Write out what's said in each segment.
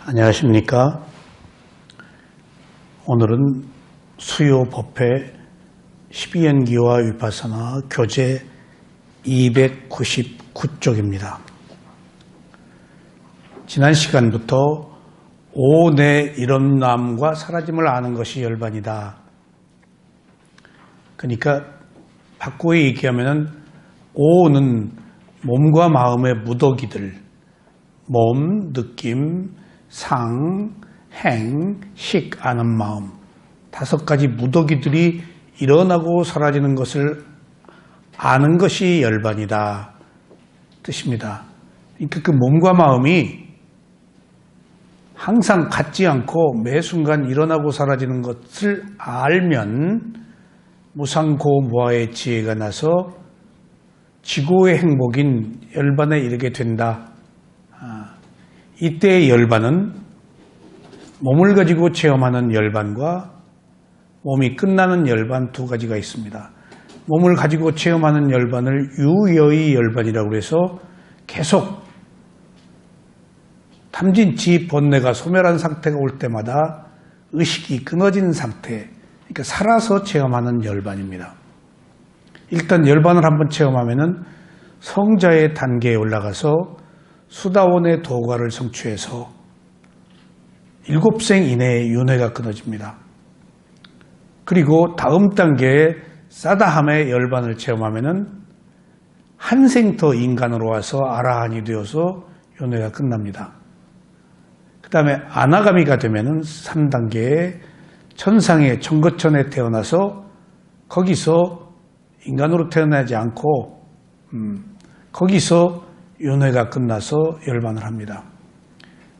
안녕하십니까. 오늘은 수요 법회 12연기와 위파사나 교재 299쪽입니다. 지난 시간부터 오 내 일어남과 사라짐을 아는 것이 열반이다. 그러니까 바꾸어 얘기하면 오는 몸과 마음의 무더기들, 몸, 느낌, 상, 행, 식, 아는 마음, 5가지 무더기들이 일어나고 사라지는 것을 아는 것이 열반이다 뜻입니다. 그러니까 그 몸과 마음이 항상 같지 않고 매 순간 일어나고 사라지는 것을 알면 무상고무아의 지혜가 나서 지고의 행복인 열반에 이르게 된다. 이때의 열반은 몸을 가지고 체험하는 열반과 몸이 끝나는 열반 2가지가 있습니다. 몸을 가지고 체험하는 열반을 유여의 열반이라고 해서 계속 탐진치 번뇌가 소멸한 상태가 올 때마다 의식이 끊어진 상태, 그러니까 살아서 체험하는 열반입니다. 일단 열반을 한번 체험하면은 성자의 단계에 올라가서 수다원의 도가를 성취해서 7생 이내에 윤회가 끊어집니다. 그리고 다음 단계에 사다함의 열반을 체험하면은 한 생 더 인간으로 와서 아라한이 되어서 윤회가 끝납니다. 그 다음에 아나가미가 되면은 3단계에 천상의 청거천에 태어나서 거기서 인간으로 태어나지 않고 거기서 윤회가 끝나서 열반을 합니다.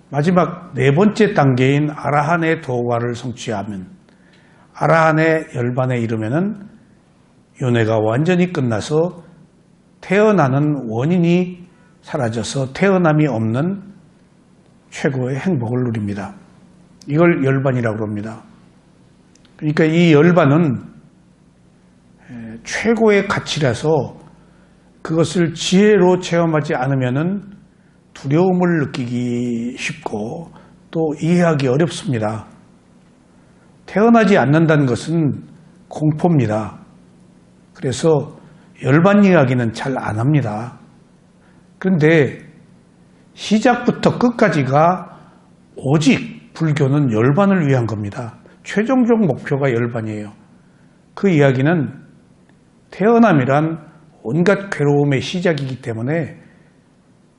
마지막 4번째 단계인 아라한의 도가를 성취하면 아라한의 열반에 이르면은 윤회가 완전히 끝나서 태어나는 원인이 사라져서 태어남이 없는 최고의 행복을 누립니다. 이걸 열반이라고 합니다. 그러니까 이 열반은 최고의 가치라서 그것을 지혜로 체험하지 않으면은 두려움을 느끼기 쉽고 또 이해하기 어렵습니다. 태어나지 않는다는 것은 공포입니다. 그래서 열반 이야기는 잘 안 합니다. 그런데 시작부터 끝까지가 오직 불교는 열반을 위한 겁니다. 최종적 목표가 열반이에요. 그 이야기는 태어남이란 온갖 괴로움의 시작이기 때문에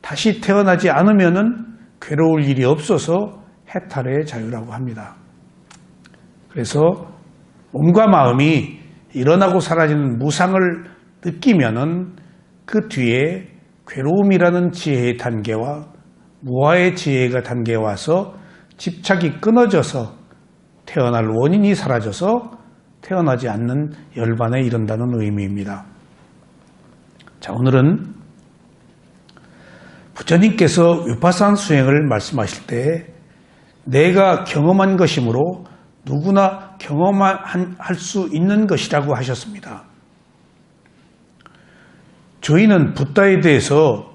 다시 태어나지 않으면은 괴로울 일이 없어서 해탈의 자유라고 합니다. 그래서 몸과 마음이 일어나고 사라지는 무상을 느끼면은 그 뒤에 괴로움이라는 지혜의 단계와 무아의 지혜가 단계에 와서 집착이 끊어져서 태어날 원인이 사라져서 태어나지 않는 열반에 이른다는 의미입니다. 자, 오늘은 부처님께서 위파산 수행을 말씀하실 때 내가 경험한 것이므로 누구나 경험할 수 있는 것이라고 하셨습니다. 저희는 붓다에 대해서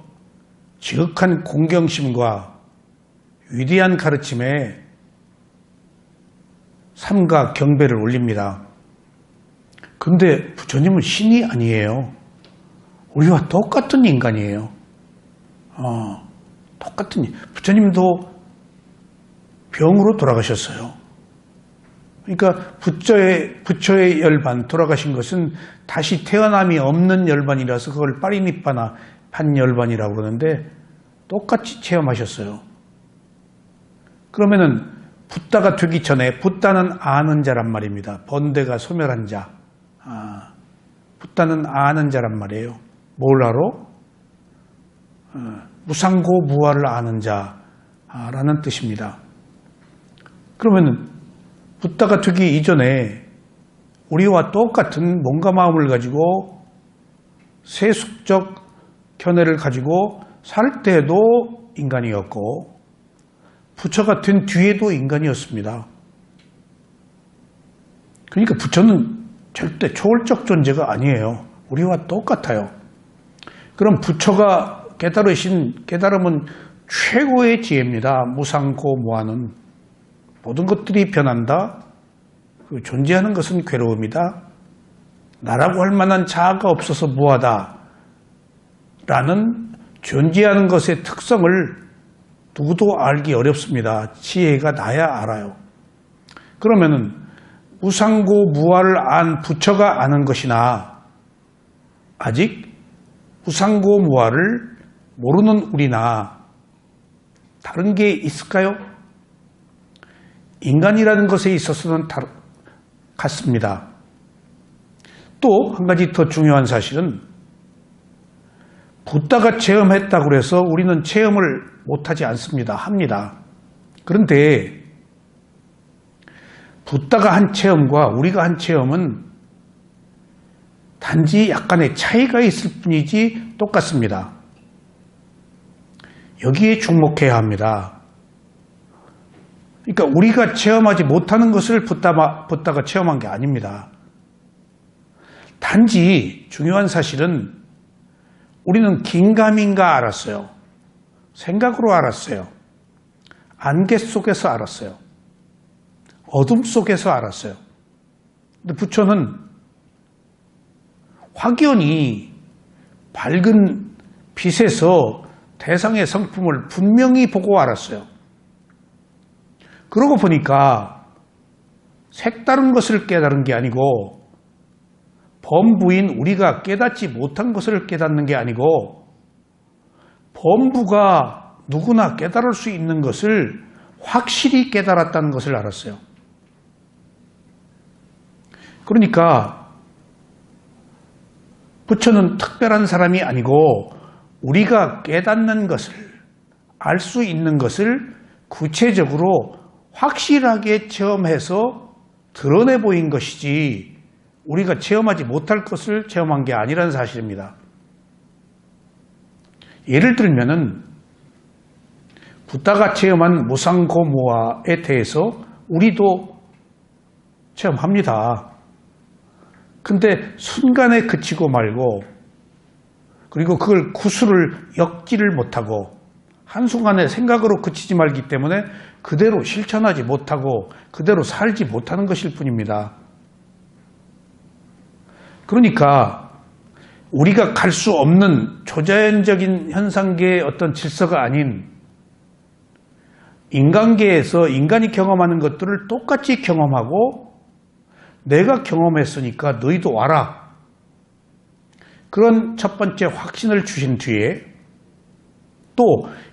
지극한 공경심과 위대한 가르침에 삼가 경배를 올립니다. 근데 부처님은 신이 아니에요. 우리와 똑같은 인간이에요. 똑같은 부처님도 병으로 돌아가셨어요. 그러니까 부처의 열반, 돌아가신 것은 다시 태어남이 없는 열반이라서 그걸 파리니빠나 판열반이라고 그러는데 똑같이 체험하셨어요. 그러면은 붓다가 되기 전에 붓다는 아는 자란 말입니다. 번뇌가 소멸한 자. 붓다는 아는 자란 말이에요. 뭘 알아? 무상고 무아를 아는 자라는 뜻입니다. 그러면은 붓다가 되기 이전에 우리와 똑같은 몸과 마음을 가지고 세속적 견해를 가지고 살 때도 인간이었고 부처가 된 뒤에도 인간이었습니다. 그러니까 부처는 절대 초월적 존재가 아니에요. 우리와 똑같아요. 그럼 부처가 깨달으신 깨달음은 최고의 지혜입니다. 무상고무아는 모든 것들이 변한다. 존재하는 것은 괴로움이다. 나라고 할 만한 자아가 없어서 무하다. 라는 존재하는 것의 특성을 누구도 알기 어렵습니다. 지혜가 나야 알아요. 그러면은 무상고무아를 안 부처가 아는 것이나 아직 무상고무아를 모르는 우리나 다른 게 있을까요? 인간이라는 것에 있어서는 같습니다. 또 한 가지 더 중요한 사실은 붓다가 체험했다고 해서 우리는 체험을 못하지 않습니다. 합니다. 그런데 붓다가 한 체험과 우리가 한 체험은 단지 약간의 차이가 있을 뿐이지 똑같습니다. 여기에 주목해야 합니다. 그러니까 우리가 체험하지 못하는 것을 붓다가 체험한 게 아닙니다. 단지 중요한 사실은 우리는 긴가민가 알았어요. 생각으로 알았어요. 안개 속에서 알았어요. 어둠 속에서 알았어요. 근데 부처는 확연히 밝은 빛에서 대상의 성품을 분명히 보고 알았어요. 그러고 보니까 색다른 것을 깨달은 게 아니고 범부인 우리가 깨닫지 못한 것을 깨닫는 게 아니고 범부가 누구나 깨달을 수 있는 것을 확실히 깨달았다는 것을 알았어요. 그러니까 부처는 특별한 사람이 아니고 우리가 깨닫는 것을, 알 수 있는 것을 구체적으로 확실하게 체험해서 드러내 보인 것이지 우리가 체험하지 못할 것을 체험한 게 아니라는 사실입니다. 예를 들면은 붓다가 체험한 무상고무아에 대해서 우리도 체험합니다. 근데 순간에 그치고 말고 그리고 그걸 구수를 엮지를 못하고 한순간에 생각으로 그치지 말기 때문에 그대로 실천하지 못하고 그대로 살지 못하는 것일 뿐입니다. 그러니까 우리가 갈 수 없는 초자연적인 현상계의 어떤 질서가 아닌 인간계에서 인간이 경험하는 것들을 똑같이 경험하고 내가 경험했으니까 너희도 와라. 그런 첫 번째 확신을 주신 뒤에 또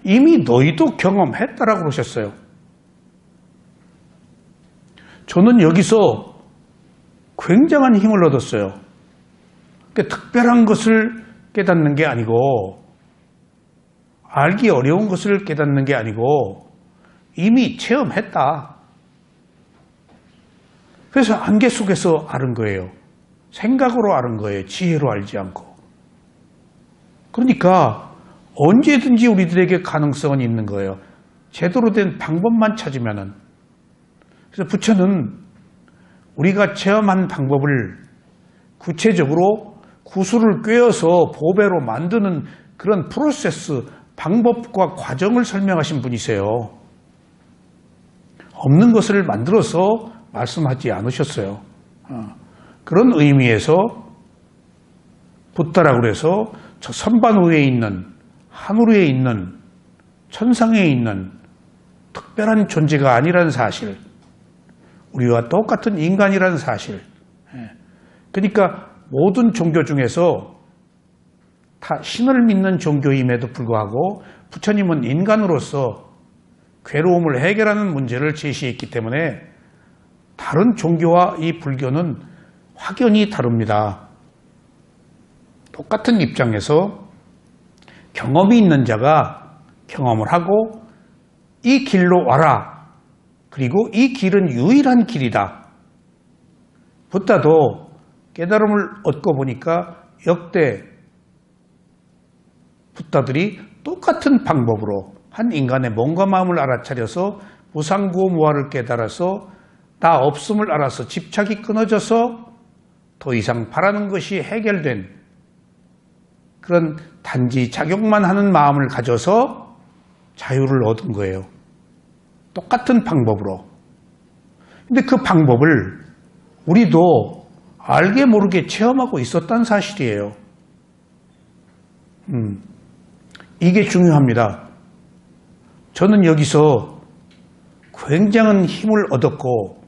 이미 너희도 경험했다라고 그러셨어요. 저는 여기서 굉장한 힘을 얻었어요. 그러니까 특별한 것을 깨닫는 게 아니고 알기 어려운 것을 깨닫는 게 아니고 이미 체험했다. 그래서 안개 속에서 아는 거예요. 생각으로 아는 거예요. 지혜로 알지 않고. 그러니까 언제든지 우리들에게 가능성은 있는 거예요. 제대로 된 방법만 찾으면은. 그래서 부처는 우리가 체험한 방법을 구체적으로 구슬을 꿰어서 보배로 만드는 그런 프로세스, 방법과 과정을 설명하신 분이세요. 없는 것을 만들어서 말씀하지 않으셨어요. 그런 의미에서 붓다라고 해서 저 선반 위에 있는 하늘 위에 있는 천상에 있는 특별한 존재가 아니라는 사실, 우리와 똑같은 인간이라는 사실. 그러니까 모든 종교 중에서 다 신을 믿는 종교임에도 불구하고 부처님은 인간으로서 괴로움을 해결하는 문제를 제시했기 때문에 다른 종교와 이 불교는 확연히 다릅니다. 똑같은 입장에서 경험이 있는 자가 경험을 하고 이 길로 와라. 그리고 이 길은 유일한 길이다. 붓다도 깨달음을 얻고 보니까 역대 붓다들이 똑같은 방법으로 한 인간의 몸과 마음을 알아차려서 무상고무아를 깨달아서 나 없음을 알아서 집착이 끊어져서 더 이상 바라는 것이 해결된 그런 단지 작용만 하는 마음을 가져서 자유를 얻은 거예요. 똑같은 방법으로. 근데 그 방법을 우리도 알게 모르게 체험하고 있었다는 사실이에요. 이게 중요합니다. 저는 여기서 굉장한 힘을 얻었고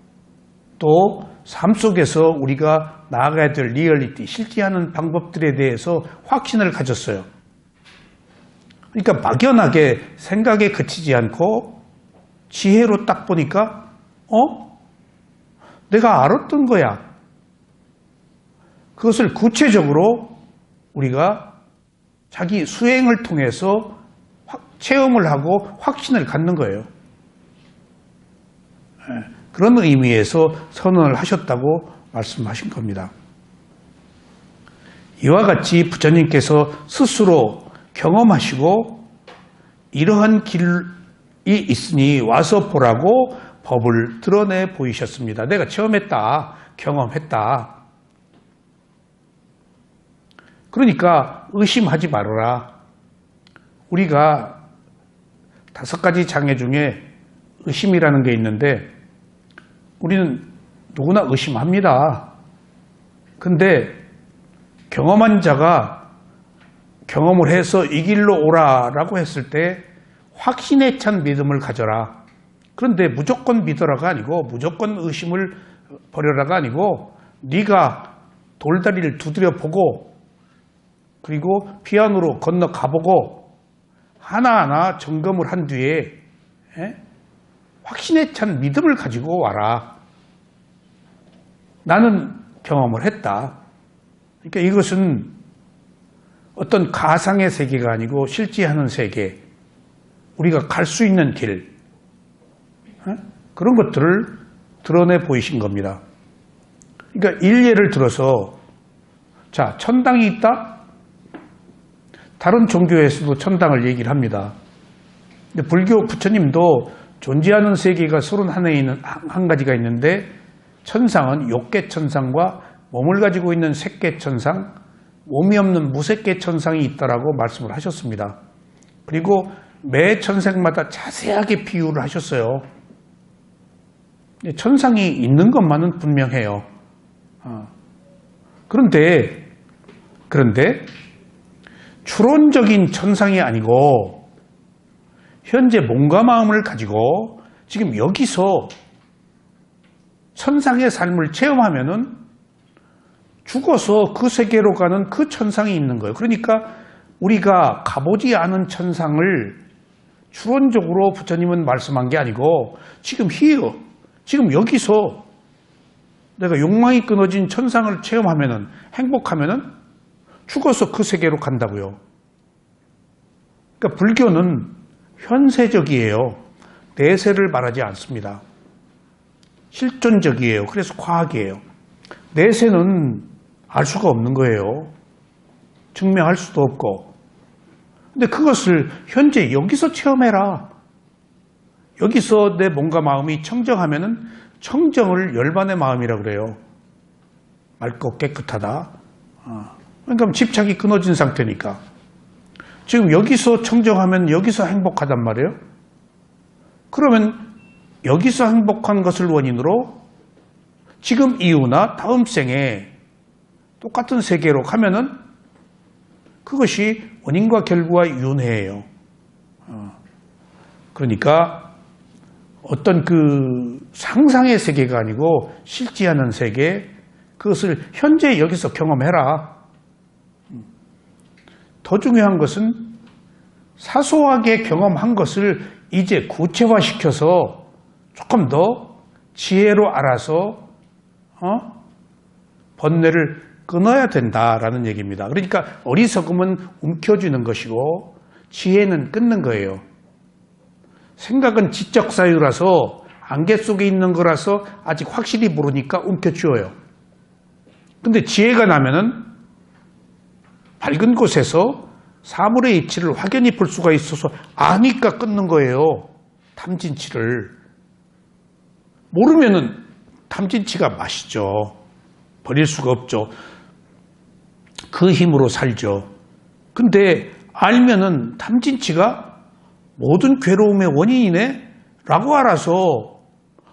또 삶 속에서 우리가 나아가야 될 리얼리티, 실제하는 방법들에 대해서 확신을 가졌어요. 그러니까 막연하게 생각에 그치지 않고 지혜로 딱 보니까 내가 알았던 거야. 그것을 구체적으로 우리가 자기 수행을 통해서 체험을 하고 확신을 갖는 거예요. 그런 의미에서 선언을 하셨다고 말씀하신 겁니다. 이와 같이 부처님께서 스스로 경험하시고 이러한 길이 있으니 와서 보라고 법을 드러내 보이셨습니다. 내가 체험했다, 경험했다. 그러니까 의심하지 말아라. 우리가 5가지 장애 중에 의심이라는 게 있는데 우리는 누구나 의심합니다. 근데 경험한 자가 경험을 해서 이 길로 오라라고 했을 때 확신에 찬 믿음을 가져라. 그런데 무조건 믿어라가 아니고 무조건 의심을 버려라가 아니고 네가 돌다리를 두드려 보고 그리고 피안으로 건너 가보고 하나하나 점검을 한 뒤에 확신에 찬 믿음을 가지고 와라. 나는 경험을 했다. 그러니까 이것은 어떤 가상의 세계가 아니고 실제하는 세계, 우리가 갈 수 있는 길, 그런 것들을 드러내 보이신 겁니다. 그러니까 일례를 들어서 자, 천당이 있다? 다른 종교에서도 천당을 얘기를 합니다. 근데 불교 부처님도 존재하는 세계가 31가지가 있는데 천상은 욕계천상과 몸을 가지고 있는 색계천상, 몸이 없는 무색계천상이 있다라고 말씀을 하셨습니다. 그리고 매 천생마다 자세하게 비유를 하셨어요. 천상이 있는 것만은 분명해요. 그런데 추론적인 천상이 아니고 현재 몸과 마음을 가지고 지금 여기서 천상의 삶을 체험하면은 죽어서 그 세계로 가는 그 천상이 있는 거예요. 그러니까 우리가 가보지 않은 천상을 추론적으로 부처님은 말씀한 게 아니고 지금 지금 여기서 내가 욕망이 끊어진 천상을 체험하면은 행복하면은 죽어서 그 세계로 간다고요. 그러니까 불교는 현세적이에요. 내세를 말하지 않습니다. 실존적이에요. 그래서 과학이에요. 내세는 알 수가 없는 거예요. 증명할 수도 없고. 근데 그것을 현재 여기서 체험해라. 여기서 내 몸과 마음이 청정하면은 청정을 열반의 마음이라고 그래요. 맑고 깨끗하다. 그러니까 집착이 끊어진 상태니까. 지금 여기서 청정하면 여기서 행복하단 말이에요. 그러면 여기서 행복한 것을 원인으로 지금 이후나 다음 생에 똑같은 세계로 가면은 그것이 원인과 결과와 윤회예요. 그러니까 어떤 그 상상의 세계가 아니고 실제하는 세계, 그것을 현재 여기서 경험해라. 더 중요한 것은 사소하게 경험한 것을 이제 구체화시켜서 조금 더 지혜로 알아서 번뇌를 끊어야 된다라는 얘기입니다. 그러니까 어리석음은 움켜쥐는 것이고 지혜는 끊는 거예요. 생각은 지적 사유라서 안개 속에 있는 거라서 아직 확실히 모르니까 움켜쥐어요. 근데 지혜가 나면은 밝은 곳에서 사물의 이치를 확연히 볼 수가 있어서 아니까 끊는 거예요. 탐진치를. 모르면은 탐진치가 맛이죠. 버릴 수가 없죠. 그 힘으로 살죠. 근데 알면은 탐진치가 모든 괴로움의 원인이네? 라고 알아서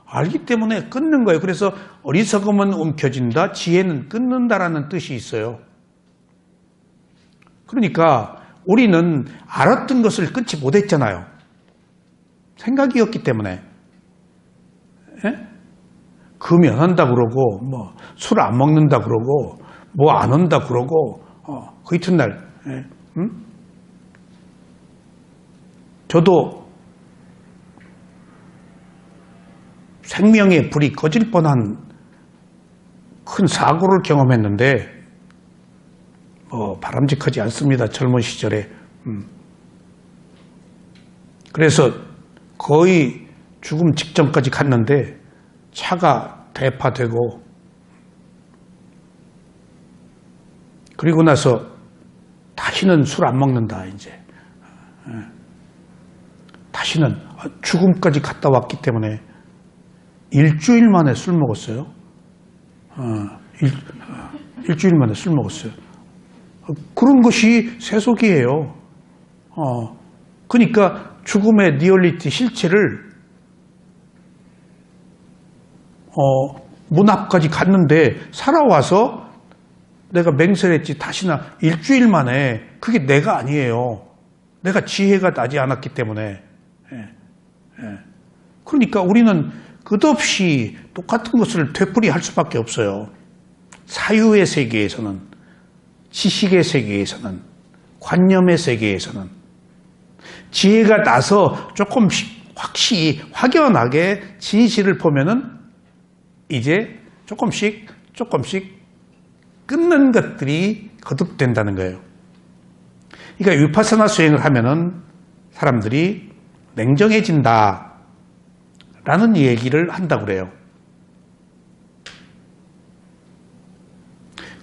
알기 때문에 끊는 거예요. 그래서 어리석음은 움켜진다, 지혜는 끊는다라는 뜻이 있어요. 그러니까 우리는 알았던 것을 끊지 못했잖아요. 생각이었기 때문에. 예? 금연한다 그러고, 술 안 먹는다 그러고, 안 한다 그러고, 그 이튿날, 예? 저도 생명의 불이 꺼질 뻔한 큰 사고를 경험했는데, 바람직하지 않습니다. 젊은 시절에. 그래서 거의 죽음 직전까지 갔는데 차가 대파되고, 그리고 나서 다시는 술 안 먹는다, 이제. 다시는 죽음까지 갔다 왔기 때문에 일주일 만에 술 먹었어요. 일주일 만에 술 먹었어요. 그런 것이 세속이에요. 그러니까 죽음의 리얼리티 실체를 문 앞까지 갔는데 살아와서 내가 맹세했지 다시나 일주일 만에 그게 내가 아니에요. 내가 지혜가 나지 않았기 때문에. 그러니까 우리는 끝없이 똑같은 것을 되풀이할 수밖에 없어요. 사유의 세계에서는, 지식의 세계에서는, 관념의 세계에서는 지혜가 나서 조금씩 확실히 확연하게 진실을 보면은 이제 조금씩 끊는 것들이 거듭된다는 거예요. 그러니까 위파사나 수행을 하면은 사람들이 냉정해진다 라는 얘기를 한다고 그래요.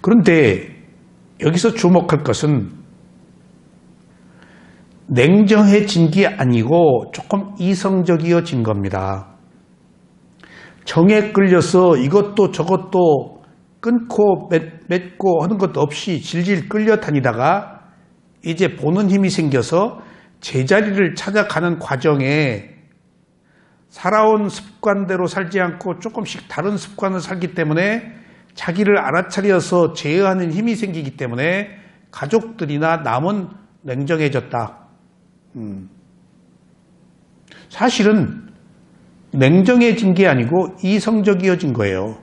그런데 여기서 주목할 것은 냉정해진 게 아니고 조금 이성적이어진 겁니다. 정에 끌려서 이것도 저것도 끊고 맺고 하는 것도 없이 질질 끌려다니다가 이제 보는 힘이 생겨서 제자리를 찾아가는 과정에 살아온 습관대로 살지 않고 조금씩 다른 습관을 살기 때문에 자기를 알아차려서 제어하는 힘이 생기기 때문에 가족들이나 남은 냉정해졌다. 사실은 냉정해진 게 아니고 이성적이어진 거예요.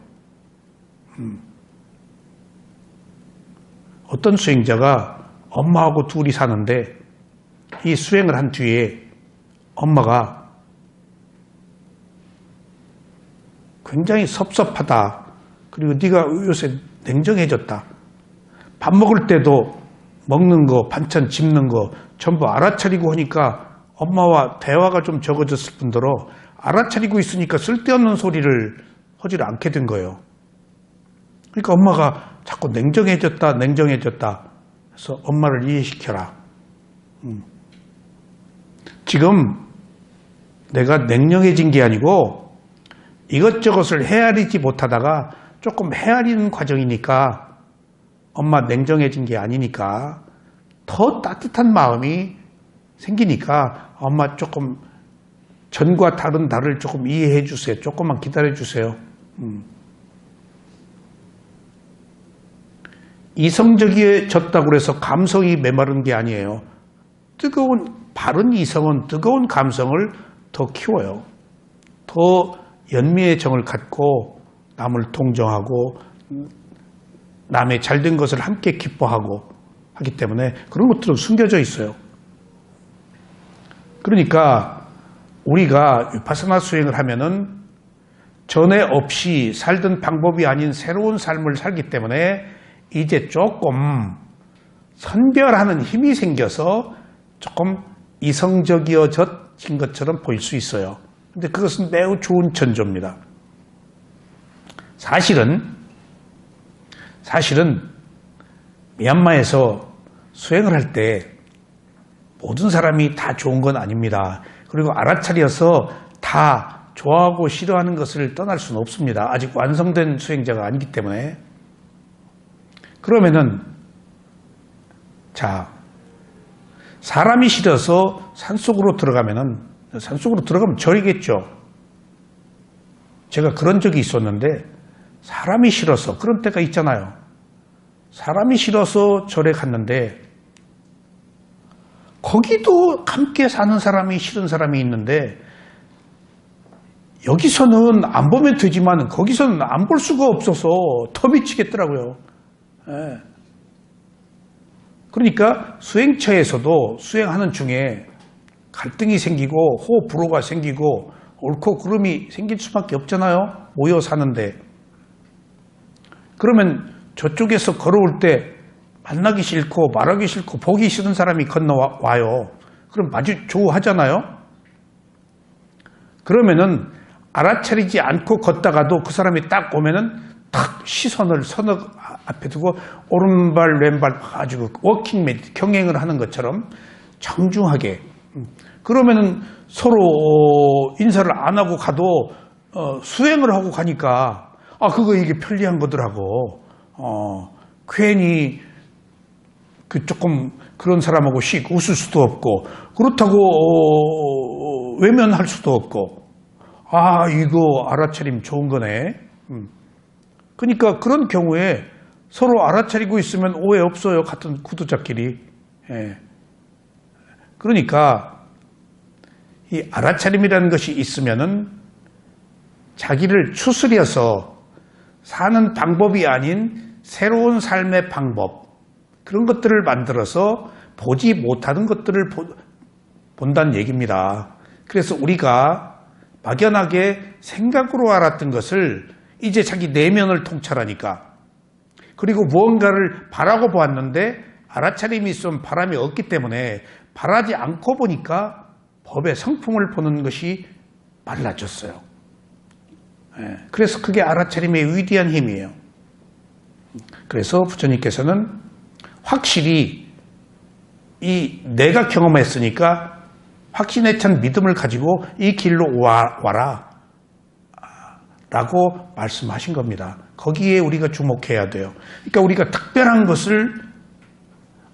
어떤 수행자가 엄마하고 둘이 사는데 이 수행을 한 뒤에 엄마가 굉장히 섭섭하다. 그리고 네가 요새 냉정해졌다. 밥 먹을 때도 먹는 거, 반찬 집는 거 전부 알아차리고 하니까 엄마와 대화가 좀 적어졌을 뿐더러 알아차리고 있으니까 쓸데없는 소리를 하지 않게 된 거예요. 그러니까 엄마가 자꾸 냉정해졌다. 그래서 엄마를 이해시켜라. 지금 내가 냉정해진 게 아니고 이것저것을 헤아리지 못하다가 조금 헤아리는 과정이니까 엄마 냉정해진 게 아니니까 더 따뜻한 마음이 생기니까 엄마 조금 전과 다른 나를 조금 이해해 주세요. 조금만 기다려 주세요. 이성적이어졌다고 해서 감성이 메마른 게 아니에요. 바른 이성은 뜨거운 감성을 더 키워요. 더 연민의 정을 갖고 남을 동정하고 남의 잘된 것을 함께 기뻐하고 하기 때문에 그런 것들은 숨겨져 있어요. 그러니까 우리가 위파사나 수행을 하면은 전에 없이 살던 방법이 아닌 새로운 삶을 살기 때문에 이제 조금 선별하는 힘이 생겨서 조금 이성적이어진 것처럼 보일 수 있어요. 근데 그것은 매우 좋은 전조입니다. 사실은 미얀마에서 수행을 할 때 모든 사람이 다 좋은 건 아닙니다. 그리고 알아차려서 다 좋아하고 싫어하는 것을 떠날 수는 없습니다. 아직 완성된 수행자가 아니기 때문에. 그러면은 자, 사람이 싫어서 산속으로 들어가면 절이겠죠. 제가 그런 적이 있었는데 사람이 싫어서 그런 때가 있잖아요. 사람이 싫어서 절에 갔는데 거기도 함께 사는 사람이 싫은 사람이 있는데 여기서는 안 보면 되지만 거기서는 안 볼 수가 없어서 더 미치겠더라고요. 예. 그러니까 수행처에서도 수행하는 중에 갈등이 생기고 호흡 불호가 생기고 옳고 그름이 생길 수밖에 없잖아요. 모여 사는데. 그러면 저쪽에서 걸어올 때 만나기 싫고 말하기 싫고 보기 싫은 사람이 건너와요. 그럼 마주조하잖아요. 그러면은 알아차리지 않고 걷다가도 그 사람이 딱 오면은 탁 시선을 서너 앞에 두고 오른발 왼발 가지고 워킹 메디트 경행을 하는 것처럼 정중하게. 그러면은 서로 인사를 안 하고 가도 수행을 하고 가니까 그거 이게 편리한 거더라고. 괜히 조금 그런 사람하고 웃을 수도 없고 그렇다고 외면할 수도 없고 이거 알아차림 좋은 거네. 그러니까 그런 경우에 서로 알아차리고 있으면 오해 없어요. 같은 구두자끼리. 예. 그러니까 이 알아차림이라는 것이 있으면은 자기를 추스려서 사는 방법이 아닌 새로운 삶의 방법, 그런 것들을 만들어서 보지 못하는 것들을 본다는 얘기입니다. 그래서 우리가 막연하게 생각으로 알았던 것을 이제 자기 내면을 통찰하니까, 그리고 무언가를 바라고 보았는데 알아차림이 있으면 바람이 없기 때문에 바라지 않고 보니까 법의 성품을 보는 것이 빨라졌어요. 그래서 그게 알아차림의 위대한 힘이에요. 그래서 부처님께서는 확실히 이 내가 경험했으니까 확신에 찬 믿음을 가지고 이 길로 와라 라고 말씀하신 겁니다. 거기에 우리가 주목해야 돼요. 그러니까 우리가 특별한 것을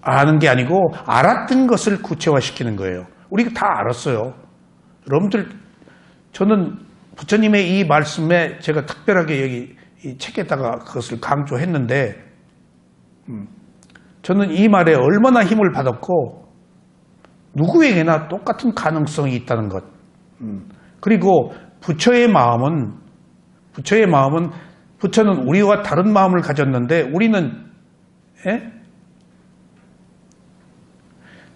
아는 게 아니고 알았던 것을 구체화시키는 거예요. 우리가 다 알았어요. 여러분들, 저는 부처님의 이 말씀에 제가 특별하게 여기 이 책에다가 그것을 강조했는데, 저는 이 말에 얼마나 힘을 받았고 누구에게나 똑같은 가능성이 있다는 것. 그리고 부처의 마음은 부처는 우리와 다른 마음을 가졌는데 우리는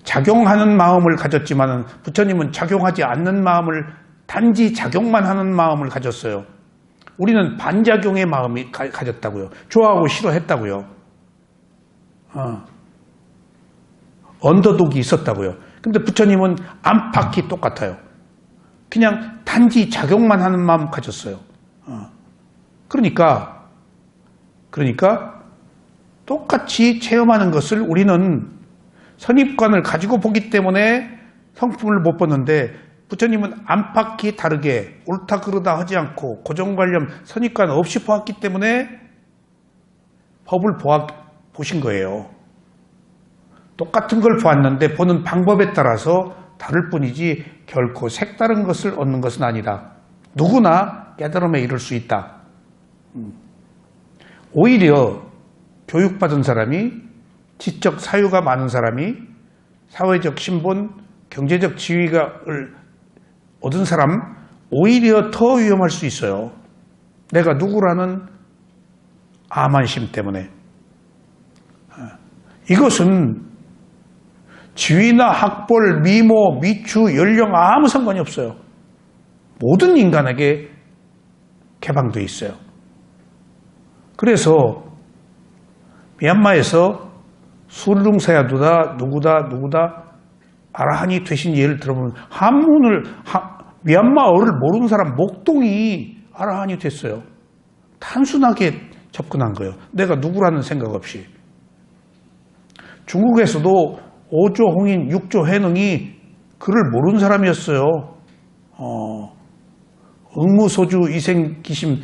작용하는 마음을 가졌지만 부처님은 작용하지 않는 마음을, 단지 작용만 하는 마음을 가졌어요. 우리는 반작용의 마음이 가졌다고요. 좋아하고 싫어했다고요. 언더독이 있었다고요. 근데 부처님은 안팎이 똑같아요. 그냥 단지 작용만 하는 마음 가졌어요. 그러니까 똑같이 체험하는 것을 우리는 선입관을 가지고 보기 때문에 성품을 못 보는데, 부처님은 안팎이 다르게 옳다 그르다 하지 않고 고정관념 선입관 없이 보았기 때문에 법을 보신 거예요. 똑같은 걸 보았는데 보는 방법에 따라서 다를 뿐이지 결코 색다른 것을 얻는 것은 아니다. 누구나 깨달음에 이를 수 있다. 오히려 교육받은 사람이, 지적 사유가 많은 사람이, 사회적 신분, 경제적 지위를 얻은 사람, 오히려 더 위험할 수 있어요. 내가 누구라는 암환심 때문에. 이것은 지위나 학벌, 미모, 미추, 연령 아무 상관이 없어요. 모든 인간에게 개방되어 있어요. 그래서 미얀마에서 수르릉사야두다 누구다 아라한이 되신 예를 들어보면 미얀마어를 모르는 사람 목동이 아라한이 됐어요. 단순하게 접근한 거예요. 내가 누구라는 생각 없이. 중국에서도 5조 홍인 6조 해능이 그를 모르는 사람이었어요. 응무소주 이생기심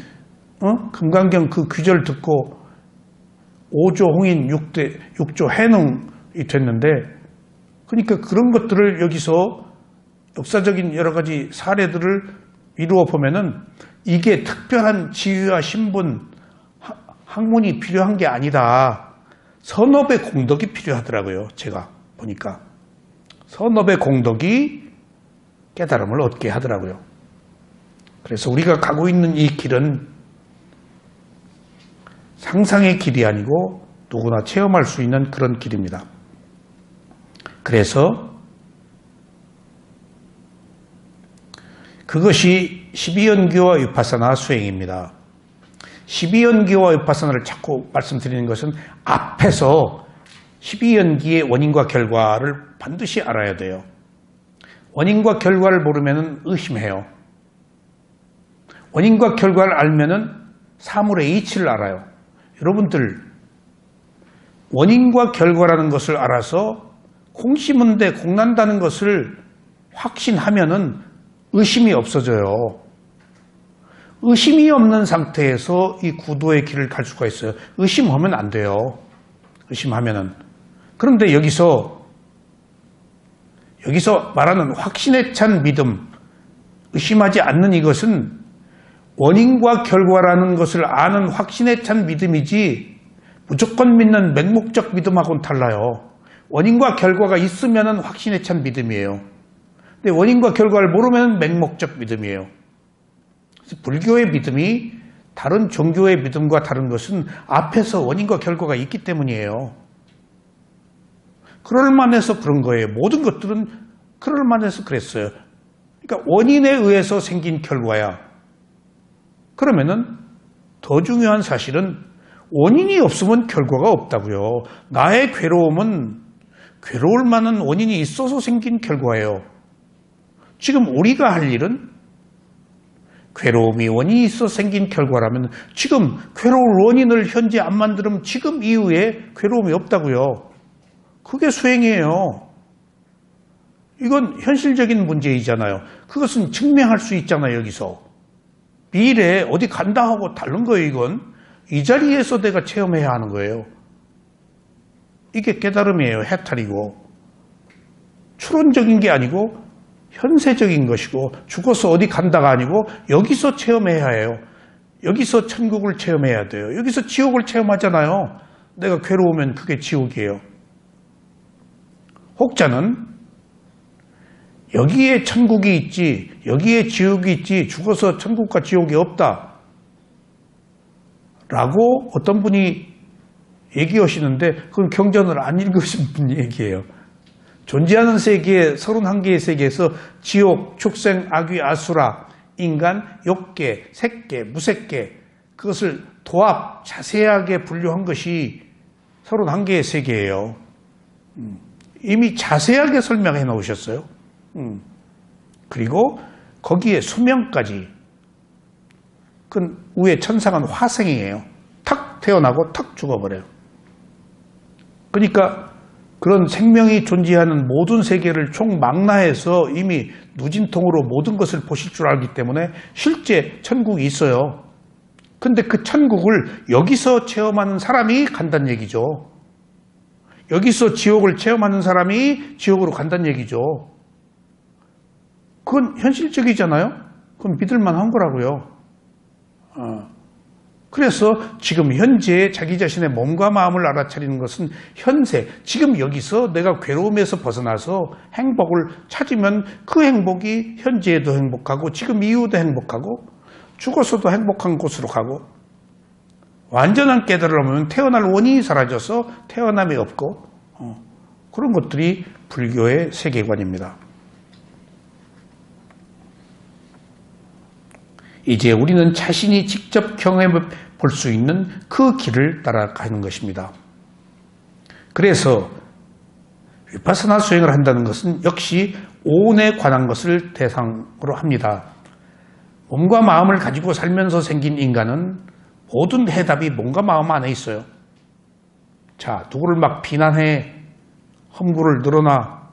금강경 그 규절 듣고 5조 홍인 6조 해능이 됐는데 그러니까 그런 것들을 여기서 역사적인 여러 가지 사례들을 이루어 보면은 이게 특별한 지위와 신분, 학문이 필요한 게 아니다. 선업의 공덕이 필요하더라고요. 제가 보니까. 선업의 공덕이 깨달음을 얻게 하더라고요. 그래서 우리가 가고 있는 이 길은 상상의 길이 아니고 누구나 체험할 수 있는 그런 길입니다. 그래서 그것이 12연기와 위파사나 수행입니다. 12연기와 위파사나를 자꾸 말씀드리는 것은 앞에서 12연기의 원인과 결과를 반드시 알아야 돼요. 원인과 결과를 모르면 의심해요. 원인과 결과를 알면 사물의 이치를 알아요. 여러분들 원인과 결과라는 것을 알아서 콩 심은데 콩 난다는 것을 확신하면은 의심이 없어져요. 의심이 없는 상태에서 이 구도의 길을 갈 수가 있어요. 의심하면 안 돼요. 의심하면은. 그런데 여기서 말하는 확신에 찬 믿음, 의심하지 않는 이것은 원인과 결과라는 것을 아는 확신에 찬 믿음이지 무조건 믿는 맹목적 믿음하고는 달라요. 원인과 결과가 있으면 확신에 찬 믿음이에요. 근데 원인과 결과를 모르면 맹목적 믿음이에요. 그래서 불교의 믿음이 다른 종교의 믿음과 다른 것은 앞에서 원인과 결과가 있기 때문이에요. 그럴만해서 그런 거예요. 모든 것들은 그럴만해서 그랬어요. 그러니까 원인에 의해서 생긴 결과야. 그러면은 더 중요한 사실은 원인이 없으면 결과가 없다고요. 나의 괴로움은 괴로울 만한 원인이 있어서 생긴 결과예요. 지금 우리가 할 일은 괴로움이 원인이 있어 생긴 결과라면 지금 괴로울 원인을 현재 안 만들면 지금 이후에 괴로움이 없다고요. 그게 수행이에요. 이건 현실적인 문제이잖아요. 그것은 증명할 수 있잖아요. 여기서. 미래에 어디 간다 하고 다른 거예요. 이건 이 자리에서 내가 체험해야 하는 거예요. 이게 깨달음이에요. 해탈이고 추론적인 게 아니고 현세적인 것이고 죽어서 어디 간다가 아니고 여기서 체험해야 해요. 여기서 천국을 체험해야 돼요. 여기서 지옥을 체험하잖아요. 내가 괴로우면 그게 지옥이에요. 혹자는 여기에 천국이 있지 여기에 지옥이 있지 죽어서 천국과 지옥이 없다 라고 어떤 분이 얘기하시는데 그건 경전을 안 읽으신 분 얘기예요. 존재하는 세계에 31개의 세계에서 지옥, 축생, 악귀, 아수라, 인간, 욕계, 색계, 무색계 그것을 도합 자세하게 분류한 것이 31개의 세계예요. 이미 자세하게 설명해 놓으셨어요. 그리고 거기에 수명까지 그 위에 천상은 화생이에요. 탁 태어나고 탁 죽어버려요. 그러니까 그런 생명이 존재하는 모든 세계를 총망라해서 이미 누진통으로 모든 것을 보실 줄 알기 때문에 실제 천국이 있어요. 근데 그 천국을 여기서 체험하는 사람이 간다는 얘기죠. 여기서 지옥을 체험하는 사람이 지옥으로 간다는 얘기죠. 그건 현실적이잖아요. 그건 믿을만한 거라고요. 그래서 지금 현재 자기 자신의 몸과 마음을 알아차리는 것은 현세, 지금 여기서 내가 괴로움에서 벗어나서 행복을 찾으면 그 행복이 현재에도 행복하고 지금 이후도 행복하고 죽어서도 행복한 곳으로 가고 완전한 깨달음을 태어날 원인이 사라져서 태어남이 없고 그런 것들이 불교의 세계관입니다. 이제 우리는 자신이 직접 경험해 볼 수 있는 그 길을 따라가는 것입니다. 그래서 위파사나 수행을 한다는 것은 역시 오온에 관한 것을 대상으로 합니다. 몸과 마음을 가지고 살면서 생긴 인간은 모든 해답이 몸과 마음 안에 있어요. 자, 누구를 막 비난해, 험구를 늘어놔.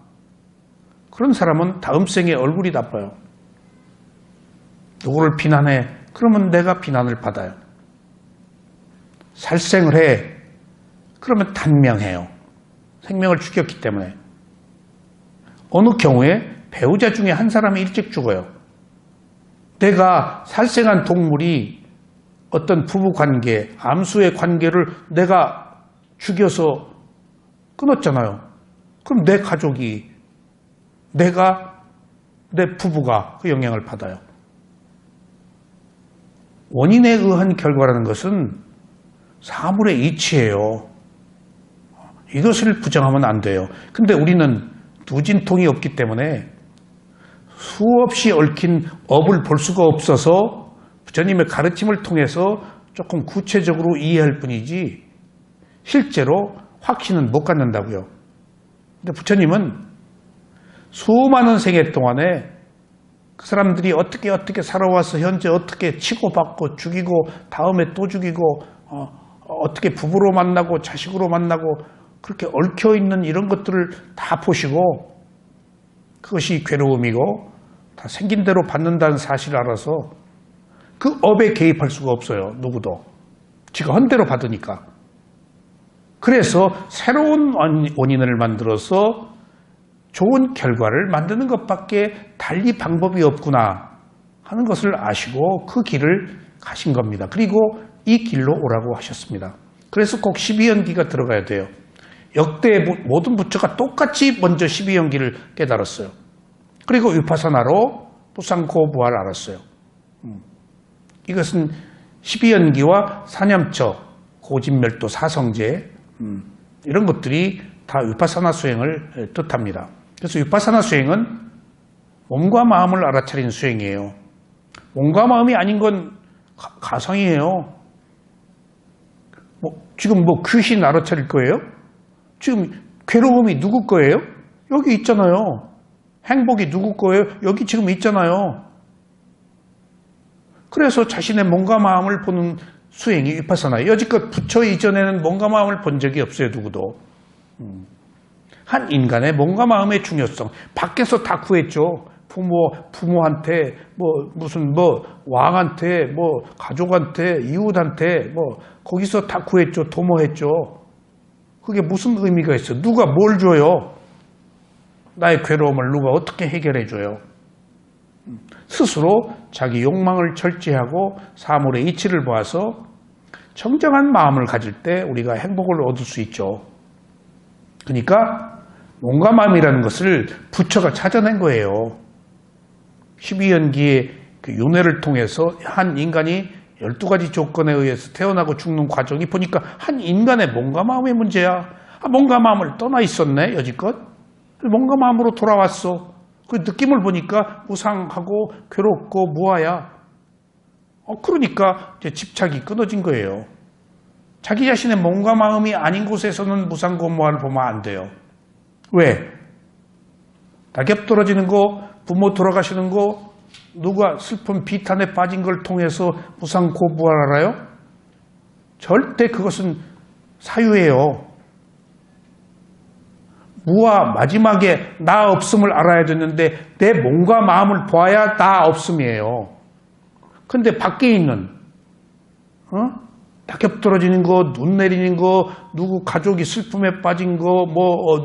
그런 사람은 다음 생에 얼굴이 나빠요. 누구를 비난해, 그러면 내가 비난을 받아요. 살생을 해, 그러면 단명해요. 생명을 죽였기 때문에. 어느 경우에 배우자 중에 한 사람이 일찍 죽어요. 내가 살생한 동물이 어떤 부부관계, 암수의 관계를 내가 죽여서 끊었잖아요. 그럼 내 가족이, 내 부부가 그 영향을 받아요. 원인에 의한 결과라는 것은 사물의 이치예요. 이것을 부정하면 안 돼요. 근데 우리는 누진통이 없기 때문에 수없이 얽힌 업을 볼 수가 없어서 부처님의 가르침을 통해서 조금 구체적으로 이해할 뿐이지 실제로 확신은 못 갖는다고요. 근데 부처님은 수많은 생애 동안에 그 사람들이 어떻게 살아와서 현재 어떻게 치고받고 죽이고 다음에 또 죽이고 어떻게 부부로 만나고 자식으로 만나고 그렇게 얽혀있는 이런 것들을 다 보시고 그것이 괴로움이고 다 생긴 대로 받는다는 사실을 알아서 그 업에 개입할 수가 없어요. 누구도. 지가 한 대로 받으니까. 그래서 새로운 원인을 만들어서 좋은 결과를 만드는 것밖에 달리 방법이 없구나 하는 것을 아시고 그 길을 가신 겁니다. 그리고 이 길로 오라고 하셨습니다. 그래서 꼭 12연기가 들어가야 돼요. 역대 모든 부처가 똑같이 먼저 12연기를 깨달았어요. 그리고 위파사나로 부상고부화를 알았어요. 이것은 12연기와 사념처, 고진멸도, 사성제 이런 것들이 다 위파사나 수행을 뜻합니다. 그래서 위파사나 수행은 몸과 마음을 알아차린 수행이에요. 몸과 마음이 아닌 건 가상이에요. 지금 귀신 알아차릴 거예요? 지금 괴로움이 누구 거예요? 여기 있잖아요. 행복이 누구 거예요? 여기 지금 있잖아요. 그래서 자신의 몸과 마음을 보는 수행이 위파사나예요. 여지껏 부처 이전에는 몸과 마음을 본 적이 없어요. 누구도. 한 인간의 몸과 마음의 중요성. 밖에서 다 구했죠. 부모한테, 왕한테, 가족한테, 이웃한테, 거기서 다 구했죠. 도모했죠. 그게 무슨 의미가 있어? 누가 뭘 줘요? 나의 괴로움을 누가 어떻게 해결해 줘요? 스스로 자기 욕망을 절제하고 사물의 이치를 보아서 청정한 마음을 가질 때 우리가 행복을 얻을 수 있죠. 그러니까 몸과 마음이라는 것을 부처가 찾아낸 거예요. 12연기의 그 윤회를 통해서 한 인간이 12가지 조건에 의해서 태어나고 죽는 과정이 보니까 한 인간의 몸과 마음의 문제야. 몸과 마음을 떠나 있었네, 여지껏. 몸과 마음으로 돌아왔어. 그 느낌을 보니까 무상하고 괴롭고 무아야. 그러니까 이제 집착이 끊어진 거예요. 자기 자신의 몸과 마음이 아닌 곳에서는 무상고 무아를 보면 안 돼요. 왜? 낙엽 떨어지는 거, 부모 돌아가시는 거, 누가 슬픈 비탄에 빠진 걸 통해서 무상고 무아를 알아요? 절대 그것은 사유예요. 무아, 마지막에 나 없음을 알아야 되는데 내 몸과 마음을 보아야 나 없음이에요. 근데 밖에 있는 낙엽 떨어지는 거, 눈 내리는 거, 누구 가족이 슬픔에 빠진 거,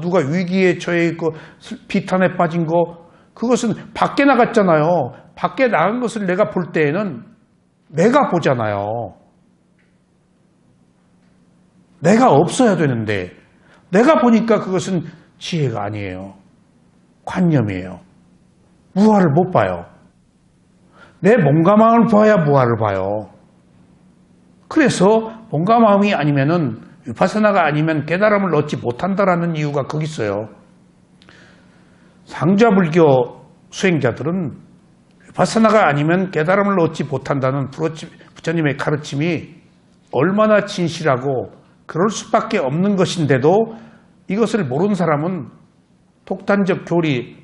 누가 위기에 처해 있고 비탄에 빠진 거, 그것은 밖에 나갔잖아요. 밖에 나간 것을 내가 볼 때에는 내가 보잖아요. 내가 없어야 되는데 내가 보니까 그것은 지혜가 아니에요. 관념이에요. 무아를 못 봐요. 내 몸과 마음을 봐야 무아를 봐요. 그래서 몸과 마음이 아니면은 위파사나가 아니면 깨달음을 얻지 못한다라는 이유가 거기 있어요. 상좌불교 수행자들은 위파사나가 아니면 깨달음을 얻지 못한다는 부처님의 가르침이 얼마나 진실하고 그럴 수밖에 없는 것인데도 이것을 모르는 사람은 독단적 교리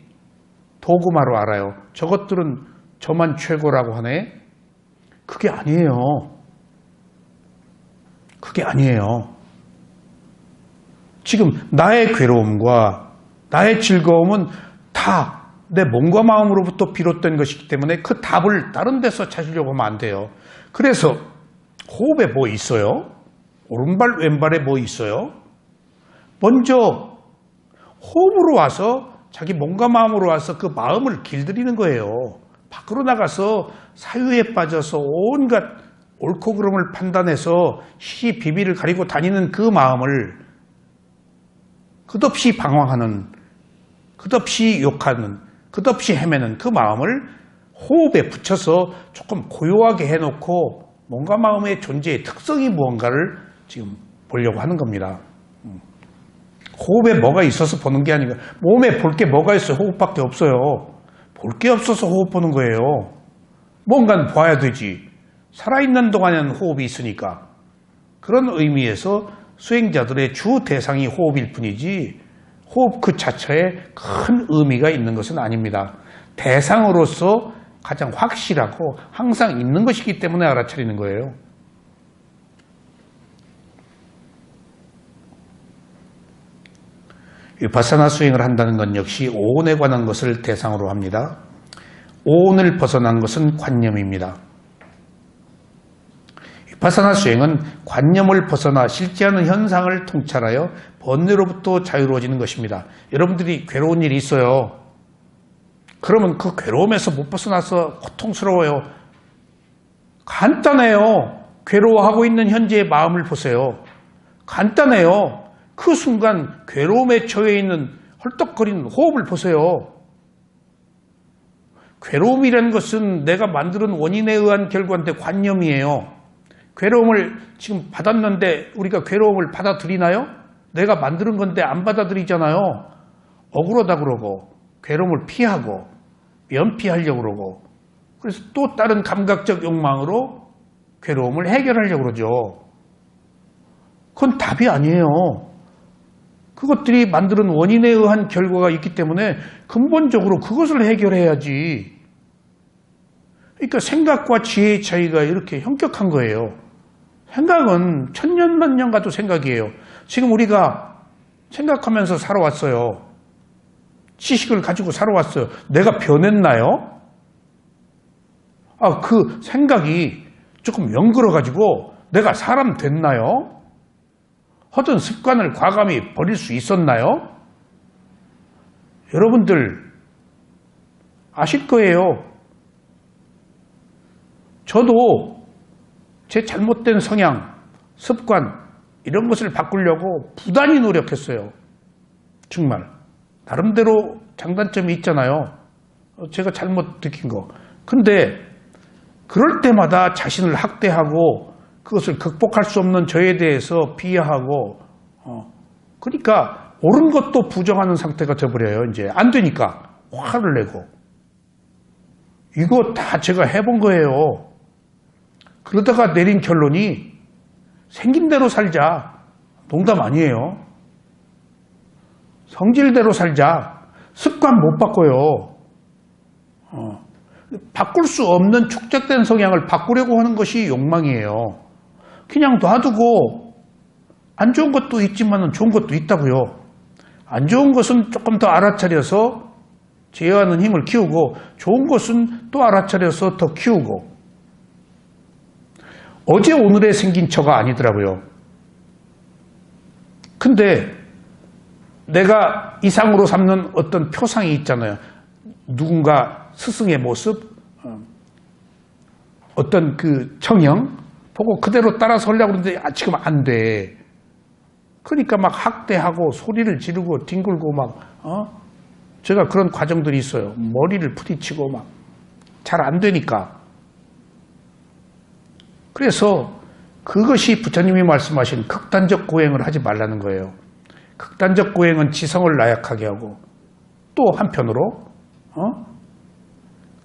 도구마로 알아요. 저것들은 저만 최고라고 하네. 그게 아니에요. 그게 아니에요. 지금 나의 괴로움과 나의 즐거움은 다 내 몸과 마음으로부터 비롯된 것이기 때문에 그 답을 다른 데서 찾으려고 하면 안 돼요. 그래서 호흡에 뭐 있어요? 오른발 왼발에 뭐 있어요? 먼저 호흡으로 와서 자기 몸과 마음으로 와서 그 마음을 길들이는 거예요. 밖으로 나가서 사유에 빠져서 온갖 옳고 그름을 판단해서 시비비를 가리고 다니는 그 마음을 끝없이 방황하는, 끝없이 욕하는, 끝없이 헤매는 그 마음을 호흡에 붙여서 조금 고요하게 해놓고 몸과 마음의 존재의 특성이 무언가를 지금 보려고 하는 겁니다. 호흡에 뭐가 있어서 보는 게 아니라 몸에 볼 게 뭐가 있어요? 호흡밖에 없어요. 볼 게 없어서 호흡 보는 거예요. 뭔가는 봐야 되지. 살아있는 동안에는 호흡이 있으니까. 그런 의미에서 수행자들의 주 대상이 호흡일 뿐이지 호흡 그 자체에 큰 의미가 있는 것은 아닙니다. 대상으로서 가장 확실하고 항상 있는 것이기 때문에 알아차리는 거예요. 위파사나 수행을 한다는 건 역시 오온에 관한 것을 대상으로 합니다. 오온을 벗어난 것은 관념입니다. 위파사나 수행은 관념을 벗어나 실제하는 현상을 통찰하여 번뇌로부터 자유로워지는 것입니다. 여러분들이 괴로운 일이 있어요. 그러면 그 괴로움에서 못 벗어나서 고통스러워요. 간단해요. 괴로워하고 있는 현재의 마음을 보세요. 간단해요. 그 순간 괴로움에 처해 있는 헐떡거리는 호흡을 보세요. 괴로움이라는 것은 내가 만드는 원인에 의한 결과인데 관념이에요. 괴로움을 지금 받았는데 우리가 괴로움을 받아들이나요? 내가 만드는 건데 안 받아들이잖아요. 억울하다 그러고 괴로움을 피하고 면피하려고 그러고 그래서 또 다른 감각적 욕망으로 괴로움을 해결하려고 그러죠. 그건 답이 아니에요. 그것들이 만드는 원인에 의한 결과가 있기 때문에 근본적으로 그것을 해결해야지. 그러니까 생각과 지혜의 차이가 이렇게 현격한 거예요. 생각은 천년만년 가도 생각이에요. 지금 우리가 생각하면서 살아왔어요. 지식을 가지고 살아왔어요. 내가 변했나요? 그 생각이 조금 연그러가지고 내가 사람 됐나요? 하던 습관을 과감히 버릴 수 있었나요? 여러분들 아실 거예요. 저도 제 잘못된 성향, 습관 이런 것을 바꾸려고 부단히 노력했어요. 정말 나름대로 장단점이 있잖아요. 제가 잘못 느낀 거. 근데 그럴 때마다 자신을 학대하고 그것을 극복할 수 없는 저에 대해서 비하하고 그러니까 옳은 것도 부정하는 상태가 돼버려요. 이제 안 되니까 화를 내고. 이거 다 제가 해본 거예요. 그러다가 내린 결론이 생긴 대로 살자. 농담 아니에요. 성질대로 살자. 습관 못 바꿔요. 바꿀 수 없는 축적된 성향을 바꾸려고 하는 것이 욕망이에요. 그냥 놔두고 안 좋은 것도 있지만 좋은 것도 있다고요. 안 좋은 것은 조금 더 알아차려서 제어하는 힘을 키우고 좋은 것은 또 알아차려서 더 키우고. 어제 오늘에 생긴 처가 아니더라고요. 근데 내가 이상으로 삼는 어떤 표상이 있잖아요. 누군가 스승의 모습, 어떤 그 청형 보고 그대로 따라서 하려고 그러는데 지금 안 돼. 그러니까 막 학대하고 소리를 지르고 뒹굴고 막 제가 그런 과정들이 있어요. 머리를 부딪히고 막 잘 안 되니까. 그래서 그것이 부처님이 말씀하신 극단적 고행을 하지 말라는 거예요. 극단적 고행은 지성을 나약하게 하고 또 한편으로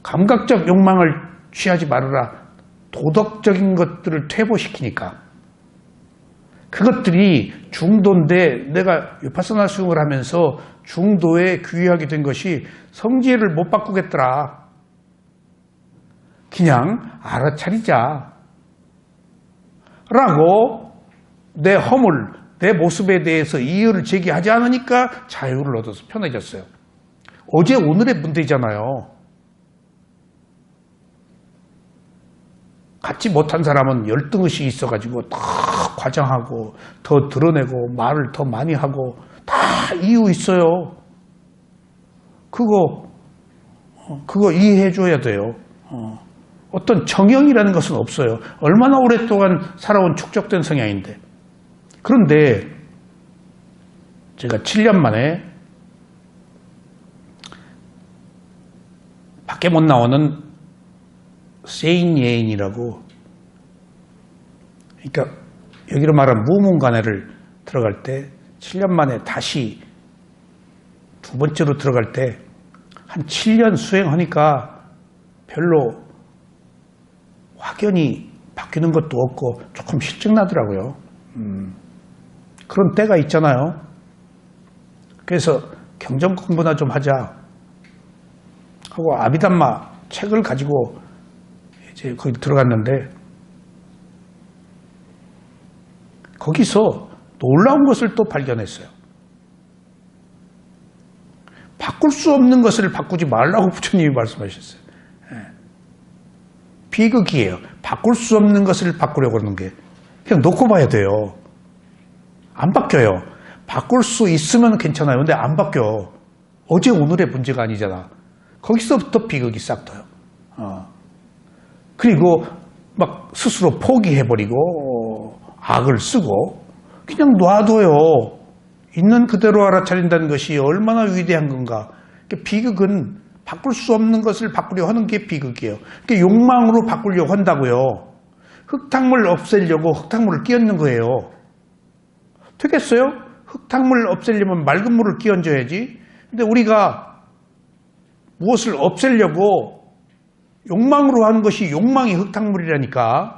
감각적 욕망을 취하지 말아라. 도덕적인 것들을 퇴보시키니까. 그것들이 중도인데 내가 위파사나 수행을 하면서 중도에 귀하게 된 것이 성질을 못 바꾸겠더라. 그냥 알아차리자. 라고 내 허물, 내 모습에 대해서 이의를 제기하지 않으니까 자유를 얻어서 편해졌어요. 어제 오늘의 문제잖아요. 갖지 못한 사람은 열등의식이 있어가지고 더 과장하고 더 드러내고 말을 더 많이 하고 다 이유 있어요. 그거 이해해 줘야 돼요. 어떤 정형이라는 것은 없어요. 얼마나 오랫동안 살아온 축적된 성향인데. 그런데 제가 7년 만에 밖에 못 나오는 세인 예인이라고, 그러니까 여기로 말하면 무문관회를 들어갈 때 7년 만에 다시 두 번째로 들어갈 때 한 7년 수행하니까 별로 확연히 바뀌는 것도 없고 조금 실증나더라고요. 그런 때가 있잖아요. 그래서 경전 공부나 좀 하자 하고 아비담마 책을 가지고 이제 거기 들어갔는데, 거기서 놀라운 것을 또 발견했어요. 바꿀 수 없는 것을 바꾸지 말라고 부처님이 말씀하셨어요. 비극이에요. 바꿀 수 없는 것을 바꾸려고 하는 게. 그냥 놓고 봐야 돼요. 안 바뀌어요. 바꿀 수 있으면 괜찮아요. 근데 안 바뀌어. 어제 오늘의 문제가 아니잖아. 거기서부터 비극이 싹 터요. 그리고 막 스스로 포기해버리고 악을 쓰고 그냥 놔둬요. 있는 그대로 알아차린다는 것이 얼마나 위대한 건가. 비극은 바꿀 수 없는 것을 바꾸려 하는 게 비극이에요. 욕망으로 바꾸려고 한다고요. 흙탕물 없애려고 흙탕물을 끼얹는 거예요. 되겠어요? 흙탕물 없애려면 맑은 물을 끼얹어야지. 근데 우리가 무엇을 없애려고 욕망으로 하는 것이 욕망이 흙탕물이라니까.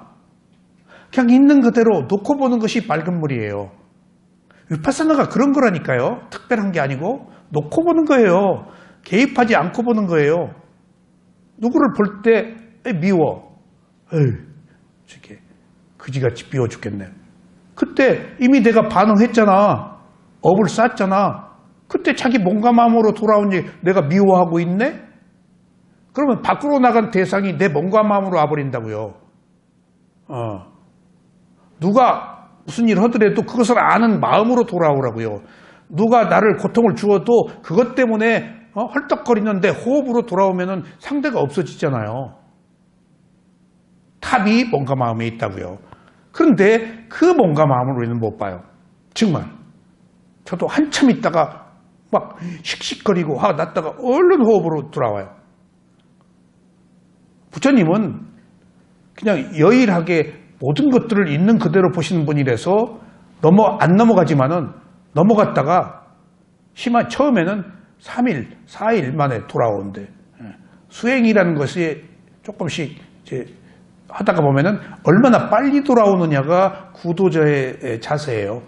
그냥 있는 그대로 놓고 보는 것이 맑은 물이에요. 위파사나가 그런 거라니까요. 특별한 게 아니고 놓고 보는 거예요. 개입하지 않고 보는 거예요. 누구를 볼 때 미워. 에이, 저게 그지같이 미워 죽겠네. 그때 이미 내가 반응했잖아. 업을 쌓았잖아. 그때 자기 몸과 마음으로 돌아오니 내가 미워하고 있네? 그러면 밖으로 나간 대상이 내 몸과 마음으로 와버린다고요. 누가 무슨 일 하더라도 그것을 아는 마음으로 돌아오라고요. 누가 나를 고통을 주어도 그것 때문에 헐떡거리는데 호흡으로 돌아오면 상대가 없어지잖아요. 탑이 몸과 마음에 있다고요. 그런데 그 몸과 마음을 우리는 못 봐요. 정말. 저도 한참 있다가 막 씩씩거리고 화 났다가 얼른 호흡으로 돌아와요. 부처님은 그냥 여일하게 모든 것들을 있는 그대로 보시는 분이라서 안 넘어가지만은 넘어갔다가 처음에는 3일, 4일 만에 돌아오는데, 수행이라는 것이 조금씩 이제 하다가 보면은 얼마나 빨리 돌아오느냐가 구도자의 자세예요.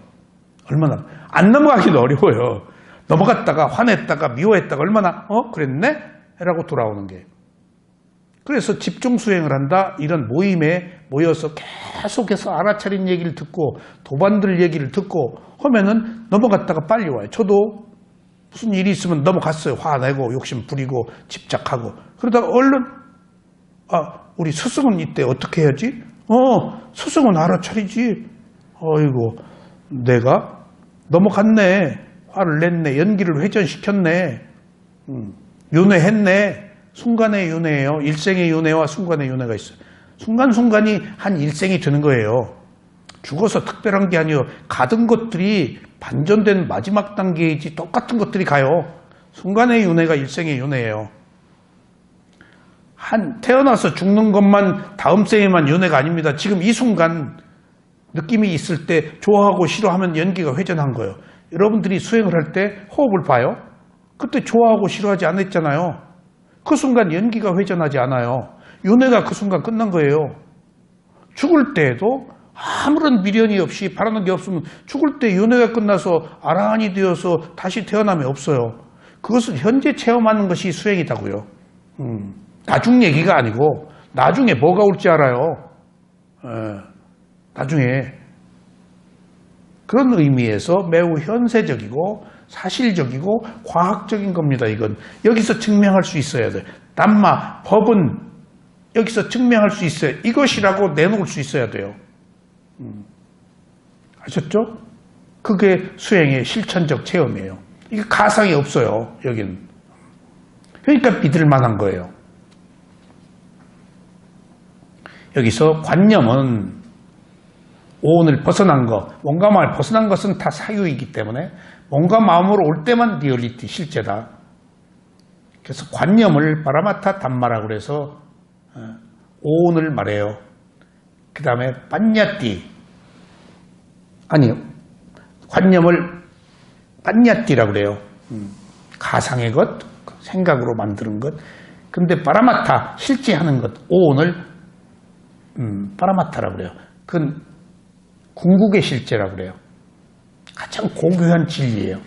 얼마나 안 넘어가기도 어려워요. 넘어갔다가 화냈다가 미워했다가 얼마나 그랬네? 라고 돌아오는 게. 그래서 집중 수행을 한다. 이런 모임에 모여서 계속해서 알아차린 얘기를 듣고 도반들 얘기를 듣고 하면은 넘어갔다가 빨리 와요. 저도 무슨 일이 있으면 넘어갔어요. 화내고 욕심 부리고 집착하고. 그러다가 얼른 우리 스승은 이때 어떻게 해야지? 스승은 알아차리지. 어이고 내가 넘어갔네. 화를 냈네. 연기를 회전시켰네. 윤회했네. 순간의 윤회예요. 일생의 윤회와 순간의 윤회가 있어요. 순간순간이 한 일생이 되는 거예요. 죽어서 특별한 게 아니에요. 가던 것들이 반전된 마지막 단계이지 똑같은 것들이 가요. 순간의 윤회가 일생의 윤회예요. 태어나서 죽는 것만 다음 생에만 윤회가 아닙니다. 지금 이 순간 느낌이 있을 때 좋아하고 싫어하면 연기가 회전한 거예요. 여러분들이 수행을 할 때 호흡을 봐요. 그때 좋아하고 싫어하지 않았잖아요. 그 순간 연기가 회전하지 않아요. 윤회가 그 순간 끝난 거예요. 죽을 때에도 아무런 미련이 없이 바라는 게 없으면 죽을 때 윤회가 끝나서 아라한이 되어서 다시 태어남이 없어요. 그것을 현재 체험하는 것이 수행이다고요. 나중 얘기가 아니고 나중에 뭐가 올지 알아요. 나중에 그런 의미에서 매우 현세적이고 사실적이고 과학적인 겁니다. 이건 여기서 증명할 수 있어야 돼. 담마, 법은 여기서 증명할 수 있어요. 이것이라고 내놓을 수 있어야 돼요. 아셨죠? 그게 수행의 실천적 체험이에요. 이게 가상이 없어요. 여기는. 그러니까 믿을 만한 거예요. 여기서 관념은 오온을 벗어난 것, 몸과 마음을 벗어난 것은 다 사유이기 때문에 몸과 마음으로 올 때만 리얼리티, 실제다. 그래서 관념을 파라마타 담마라고 그래서 오온을 말해요. 그 다음에 빠ඤ්ඤ띠, 아니요, 관념을 빠ඤ්ඤ띠라고 그래요. 가상의 것, 생각으로 만드는 것. 근데 파라마타, 실제 하는 것, 오온을 파라마타라고 그래요. 그건 궁극의 실제라고 그래요. 가장 고귀한 진리예요.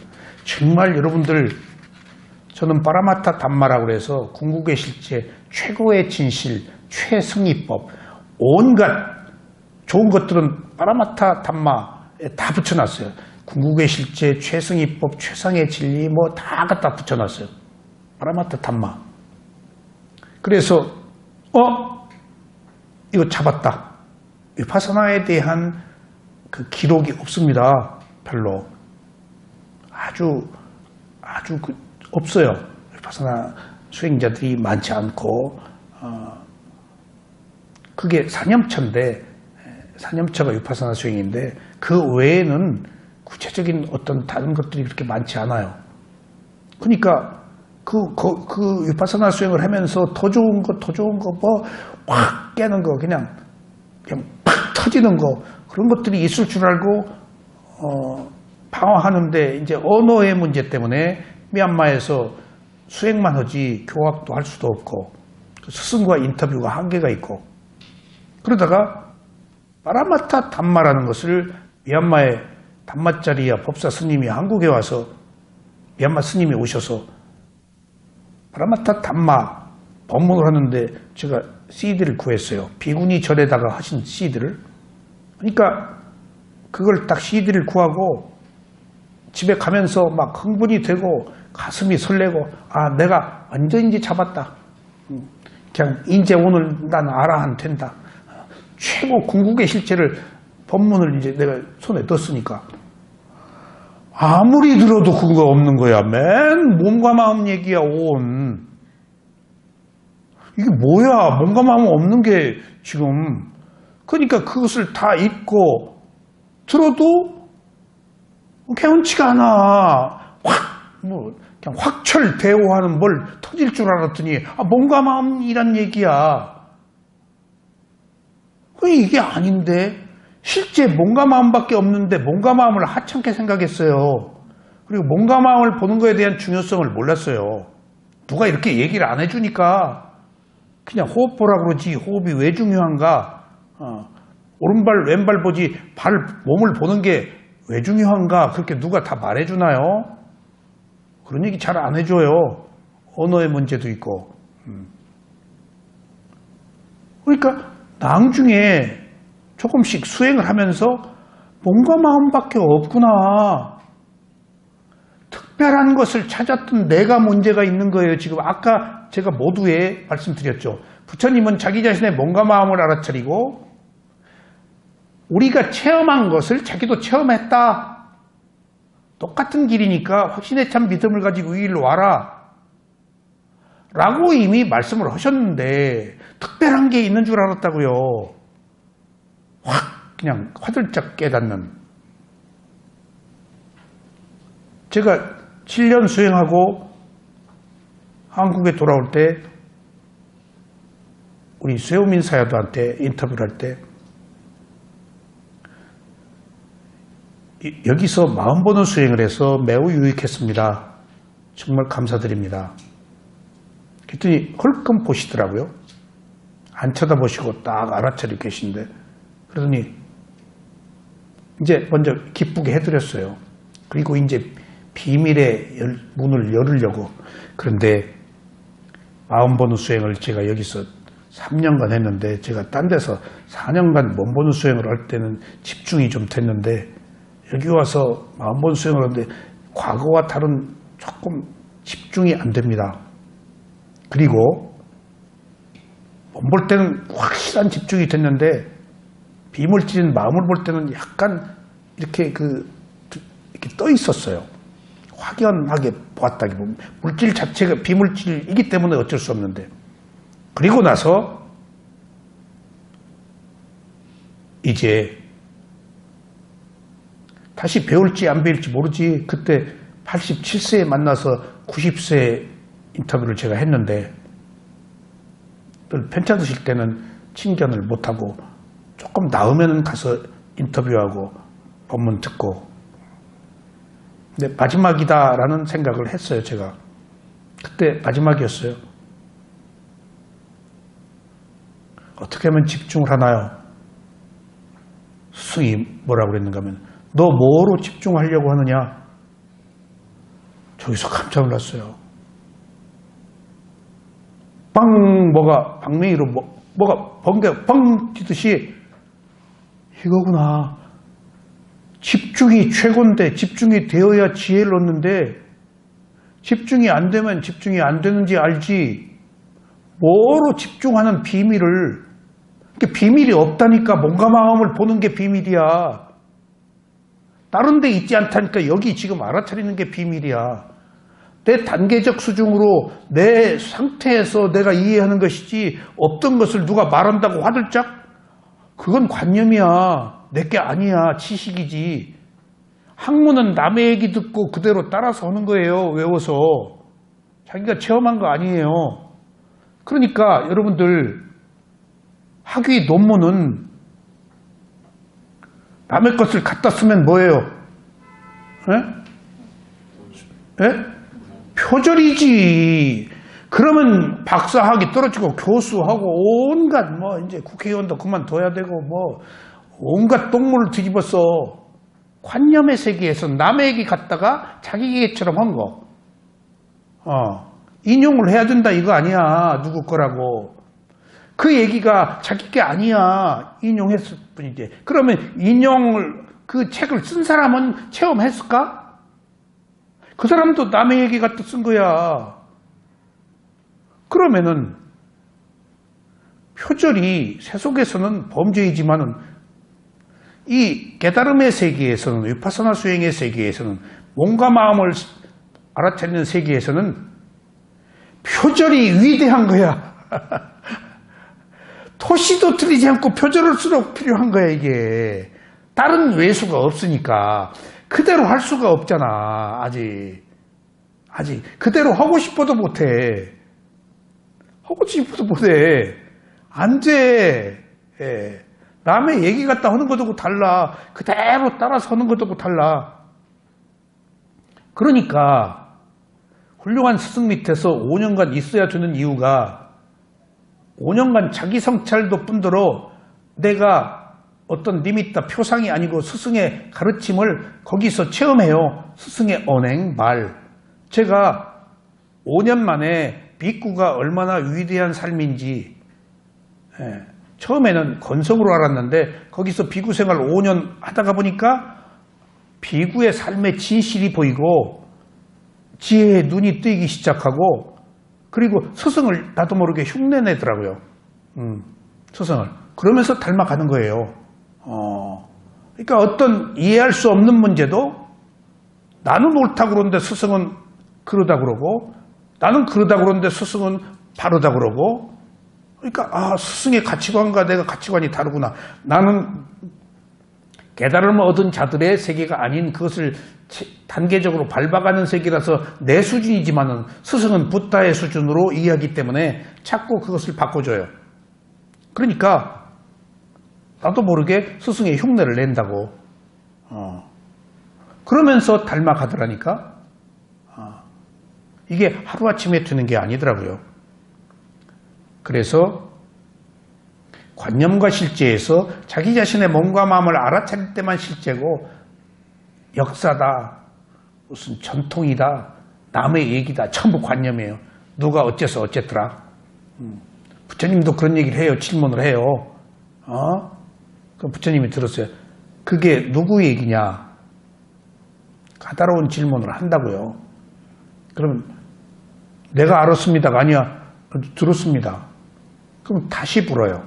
정말 여러분들, 저는 파라마타 담마라고 그래서 궁극의 실제, 최고의 진실, 최승리법, 온갖 좋은 것들은 파라마타 담마에 다 붙여놨어요. 궁극의 실제, 최승리법, 최상의 진리 뭐 다 갖다 붙여놨어요. 파라마타 담마. 그래서 이거 잡았다. 위파사나에 대한 그 기록이 없습니다. 별로. 아주 없어요. 위파사나 수행자들이 많지 않고, 그게 사념처인데, 사념처가 위파사나 수행인데, 그 외에는 구체적인 어떤 다른 것들이 그렇게 많지 않아요. 그러니까, 그 위파사나 수행을 하면서 더 좋은 거 뭐, 확 깨는 거, 그냥 팍 터지는 거, 그런 것들이 있을 줄 알고, 방황하는데, 이제 언어의 문제 때문에 미얀마에서 수행만 하지 교학도 할 수도 없고, 스승과 인터뷰가 한계가 있고, 그러다가 파라마타 담마라는 것을 미얀마의 담마짜리야 법사 스님이 한국에 와서, 미얀마 스님이 오셔서 파라마타 담마 법문을 하는데 제가 CD를 구했어요. 비구니 절에다가 하신 CD를. 그러니까 그걸 딱 CD를 구하고 집에 가면서 막 흥분이 되고 가슴이 설레고, 내가 완전 이제 잡았다. 그냥 이제 오늘 난 알아한 된다. 최고 궁극의 실체를, 법문을 이제 내가 손에 넣었으니까 아무리 들어도 그거 없는 거야. 맨 몸과 마음 얘기야. 온 이게 뭐야. 몸과 마음 없는 게 지금. 그러니까 그것을 다 잊고 들어도 개운치가 않아. 그냥 확철 대오하는 뭘 터질 줄 알았더니 몸과 마음이란 얘기야. 이게 아닌데, 실제 몸과 마음밖에 없는데 몸과 마음을 하찮게 생각했어요. 그리고 몸과 마음을 보는 것에 대한 중요성을 몰랐어요. 누가 이렇게 얘기를 안 해주니까 그냥 호흡 보라 그러지, 호흡이 왜 중요한가, 오른발 왼발 보지 몸을 보는 게 왜 중요한가, 그렇게 누가 다 말해주나요? 그런 얘기 잘 안 해줘요. 언어의 문제도 있고. 그러니까 나중에 조금씩 수행을 하면서 몸과 마음밖에 없구나. 특별한 것을 찾았던 내가 문제가 있는 거예요. 지금 아까 제가 모두에 말씀드렸죠. 부처님은 자기 자신의 몸과 마음을 알아차리고 우리가 체험한 것을 자기도 체험했다. 똑같은 길이니까 확신에 찬 믿음을 가지고 이 길로 와라. 라고 이미 말씀을 하셨는데 특별한 게 있는 줄 알았다고요. 확 그냥 화들짝 깨닫는. 제가 7년 수행하고 한국에 돌아올 때 우리 쇠오민 사야도한테 인터뷰를 할 때 여기서 마음 보는 수행을 해서 매우 유익했습니다. 정말 감사드립니다. 그랬더니 헐끔 보시더라고요. 안 쳐다보시고 딱 알아차리고 계신데, 그러더니 이제 먼저 기쁘게 해드렸어요. 그리고 이제 비밀의 문을 열으려고. 그런데 마음 보는 수행을 제가 여기서 3년간 했는데, 제가 딴 데서 4년간 몸 보는 수행을 할 때는 집중이 좀 됐는데, 여기 와서 마음 보는 수행을 하는데 과거와 다른 조금 집중이 안 됩니다. 그리고 몸 볼 때는 확실한 집중이 됐는데 비물질인 마음을 볼 때는 약간 이렇게 이렇게 떠 있었어요. 확연하게 보았다. 물질 자체가 비물질이기 때문에 어쩔 수 없는데. 그리고 나서 이제 다시 배울지 안 배울지 모르지. 그때 87세에 만나서 90세 인터뷰를 제가 했는데 편찮으실 때는 친견을 못하고 조금 나으면 가서 인터뷰하고 본문 듣고, 근데 마지막이다라는 생각을 했어요. 제가 그때 마지막이었어요. 어떻게 하면 집중을 하나요? 스승이 뭐라고 그랬는가 하면, 너 뭐로 집중하려고 하느냐? 저기서 깜짝 놀랐어요. 뭐가 방맹이로 뭐가 번개가 뻥 뛰듯이, 이거구나. 집중이 최고인데, 집중이 되어야 지혜를 얻는데, 집중이 안 되면 집중이 안 되는지 알지, 뭐로 집중하는 비밀을, 비밀이 없다니까. 몸과 마음을 보는 게 비밀이야. 다른 데 있지 않다니까. 여기 지금 알아차리는 게 비밀이야. 내 단계적 수준으로 내 상태에서 내가 이해하는 것이지, 없던 것을 누가 말한다고 화들짝? 그건 관념이야. 내게 아니야. 지식이지. 학문은 남의 얘기 듣고 그대로 따라서 하는 거예요. 외워서. 자기가 체험한 거 아니에요. 그러니까 여러분들, 학위 논문은 남의 것을 갖다 쓰면 뭐예요? 표절이지. 그러면 박사학위 떨어지고 교수하고 온갖 이제 국회의원도 그만둬야 되고 온갖 똥물을 뒤집어서 관념의 세계에서 남의 얘기 갖다가 자기 얘기처럼 한 거. 인용을 해야 된다 이거 아니야. 누구 거라고. 그 얘기가 자기 게 아니야. 인용했을 뿐이지. 그러면 그 책을 쓴 사람은 체험했을까? 그 사람도 남의 얘기 갖다 쓴 거야. 그러면은 표절이 세속에서는 범죄이지만은 이 깨달음의 세계에서는, 위파사나 수행의 세계에서는, 몸과 마음을 알아차리는 세계에서는 표절이 위대한 거야. 토시도 틀리지 않고 표절을 수록 필요한 거야, 이게. 다른 외수가 없으니까. 그대로 할 수가 없잖아, 아직. 그대로 하고 싶어도 못해. 안 돼. 남의 얘기 갖다 하는 것하고 달라. 그대로 따라서 하는 것하고 달라. 그러니까 훌륭한 스승 밑에서 5년간 있어야 되는 이유가, 5년간 자기 성찰도 뿐더러 내가 어떤 리미터 표상이 아니고 스승의 가르침을 거기서 체험해요. 스승의 언행, 말. 제가 5년 만에 비구가 얼마나 위대한 삶인지, 처음에는 건성으로 알았는데 거기서 비구 생활 5년 하다가 보니까 비구의 삶의 진실이 보이고 지혜의 눈이 뜨이기 시작하고, 그리고 스승을 나도 모르게 흉내내더라고요. 스승을. 그러면서 닮아가는 거예요. 그러니까 어떤 이해할 수 없는 문제도 나는 옳다고 그러는데 스승은 그러다 그러고, 나는 그러다 그러는데 스승은 바르다 그러고, 그러니까 스승의 가치관과 내가 가치관이 다르구나. 나는 깨달음을 얻은 자들의 세계가 아닌 그것을 단계적으로 밟아가는 세계라서 내 수준이지만은 스승은 붓다의 수준으로 이해하기 때문에 자꾸 그것을 바꿔줘요. 그러니까 나도 모르게 스승의 흉내를 낸다고. 그러면서 닮아가더라니까. 이게 하루아침에 되는 게 아니더라고요. 그래서 관념과 실제에서 자기 자신의 몸과 마음을 알아차릴 때만 실제고, 역사다, 무슨 전통이다, 남의 얘기다, 전부 관념이에요. 누가 어째서 어쨌더라. 부처님도 그런 얘기를 해요. 질문을 해요. 그럼 부처님이 들었어요. 그게 누구 얘기냐? 까다로운 질문을 한다고요. 그러면 내가 알았습니다가 아니야. 들었습니다. 그럼 다시 물어요.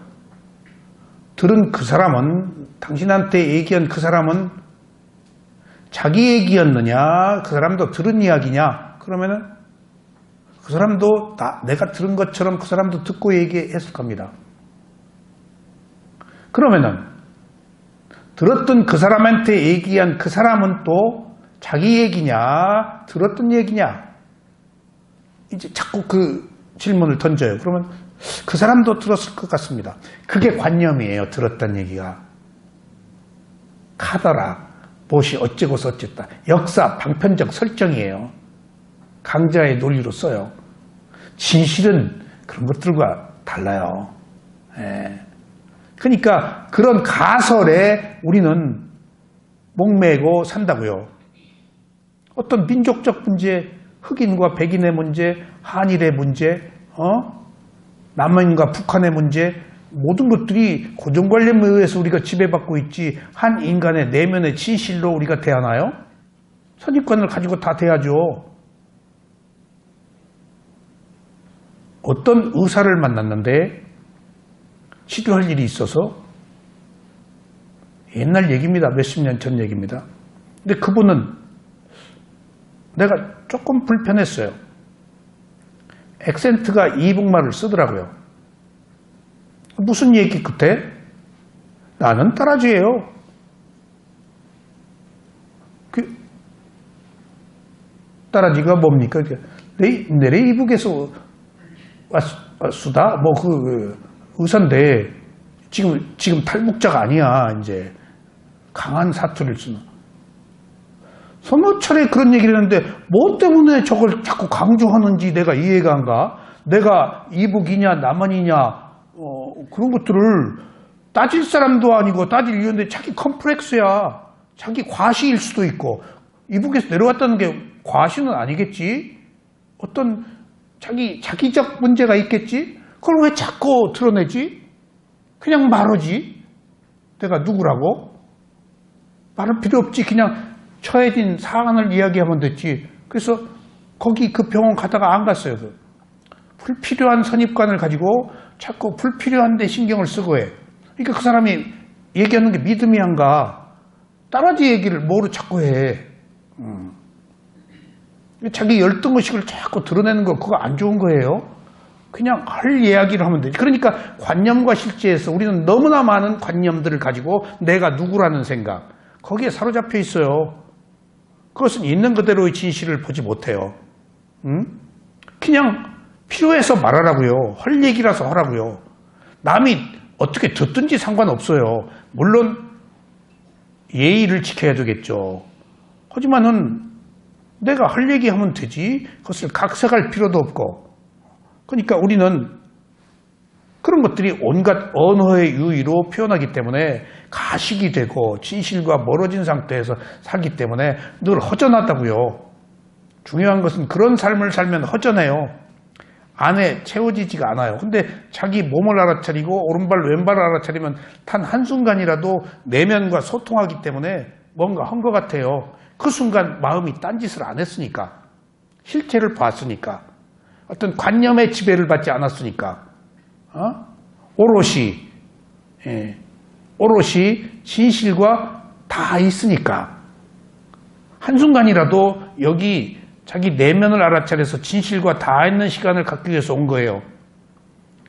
들은 그 사람은, 당신한테 얘기한 그 사람은 자기 얘기였느냐, 그 사람도 들은 이야기냐, 그러면은 그 사람도 내가 들은 것처럼 그 사람도 듣고 얘기했을 겁니다. 그러면은 들었던 그 사람한테 얘기한 그 사람은 또 자기 얘기냐, 들었던 얘기냐, 이제 자꾸 그 질문을 던져요. 그러면 그 사람도 들었을 것 같습니다. 그게 관념이에요. 들었던 얘기가. 카더라, 무엇이 어째고 어쨌다. 역사, 방편적 설정이에요. 강자의 논리로 써요. 진실은 그런 것들과 달라요. 예. 그러니까 그런 가설에 우리는 목매고 산다고요. 어떤 민족적 문제, 흑인과 백인의 문제, 한일의 문제, 남한과 북한의 문제, 모든 것들이 고정관념에 의해서 우리가 지배받고 있지 한 인간의 내면의 진실로 우리가 대하나요? 선입관을 가지고 다 대하죠. 어떤 의사를 만났는데 치료할 일이 있어서 옛날 얘기입니다. 몇십 년 전 얘기입니다. 근데 그분은 내가 조금 불편했어요. 액센트가 이북말을 쓰더라고요. 무슨 얘기 끝에? 나는 따라지예요. 따라지가 뭡니까? 내래 이북에서 왔수다? 의사인데 지금 탈북자가 아니야. 이제 강한 사투리를 쓰는. 서너 차례 그런 얘기를 했는데 뭐 때문에 저걸 자꾸 강조하는지 내가 이해가 안 가. 내가 이북이냐 남한이냐 그런 것들을 따질 사람도 아니고 따질 이유인데 자기 컴플렉스야. 자기 과시일 수도 있고 이북에서 내려왔다는 게 과시는 아니겠지. 어떤 자기적 문제가 있겠지. 그걸 왜 자꾸 드러내지? 그냥 말하지. 내가 누구라고? 말할 필요 없지. 그냥 처해진 사안을 이야기하면 됐지. 그래서 거기 그 병원 가다가 안 갔어요. 불필요한 선입관을 가지고 자꾸 불필요한 데 신경을 쓰고 해. 그러니까 그 사람이 얘기하는 게 믿음이 안 가. 따라지 얘기를 뭐로 자꾸 해. 자기 열등의식을 자꾸 드러내는 거 그거 안 좋은 거예요. 그냥 할 이야기를 하면 되지. 그러니까 관념과 실제에서 우리는 너무나 많은 관념들을 가지고 내가 누구라는 생각 거기에 사로잡혀 있어요. 그것은 있는 그대로의 진실을 보지 못해요. 그냥 필요해서 말하라고요. 할 얘기라서 하라고요. 남이 어떻게 듣든지 상관없어요. 물론 예의를 지켜야 되겠죠. 하지만은 내가 할 얘기하면 되지. 그것을 각색할 필요도 없고. 그러니까 우리는 그런 것들이 온갖 언어의 유의로 표현하기 때문에 가식이 되고 진실과 멀어진 상태에서 살기 때문에 늘 허전하다고요. 중요한 것은 그런 삶을 살면 허전해요. 안에 채워지지가 않아요. 근데 자기 몸을 알아차리고 오른발 왼발을 알아차리면 단 한순간이라도 내면과 소통하기 때문에 뭔가 한 것 같아요. 그 순간 마음이 딴짓을 안 했으니까. 실체를 봤으니까. 어떤 관념의 지배를 받지 않았으니까. 오롯이 진실과 다 있으니까. 한순간이라도 여기 자기 내면을 알아차려서 진실과 다 있는 시간을 갖기 위해서 온 거예요.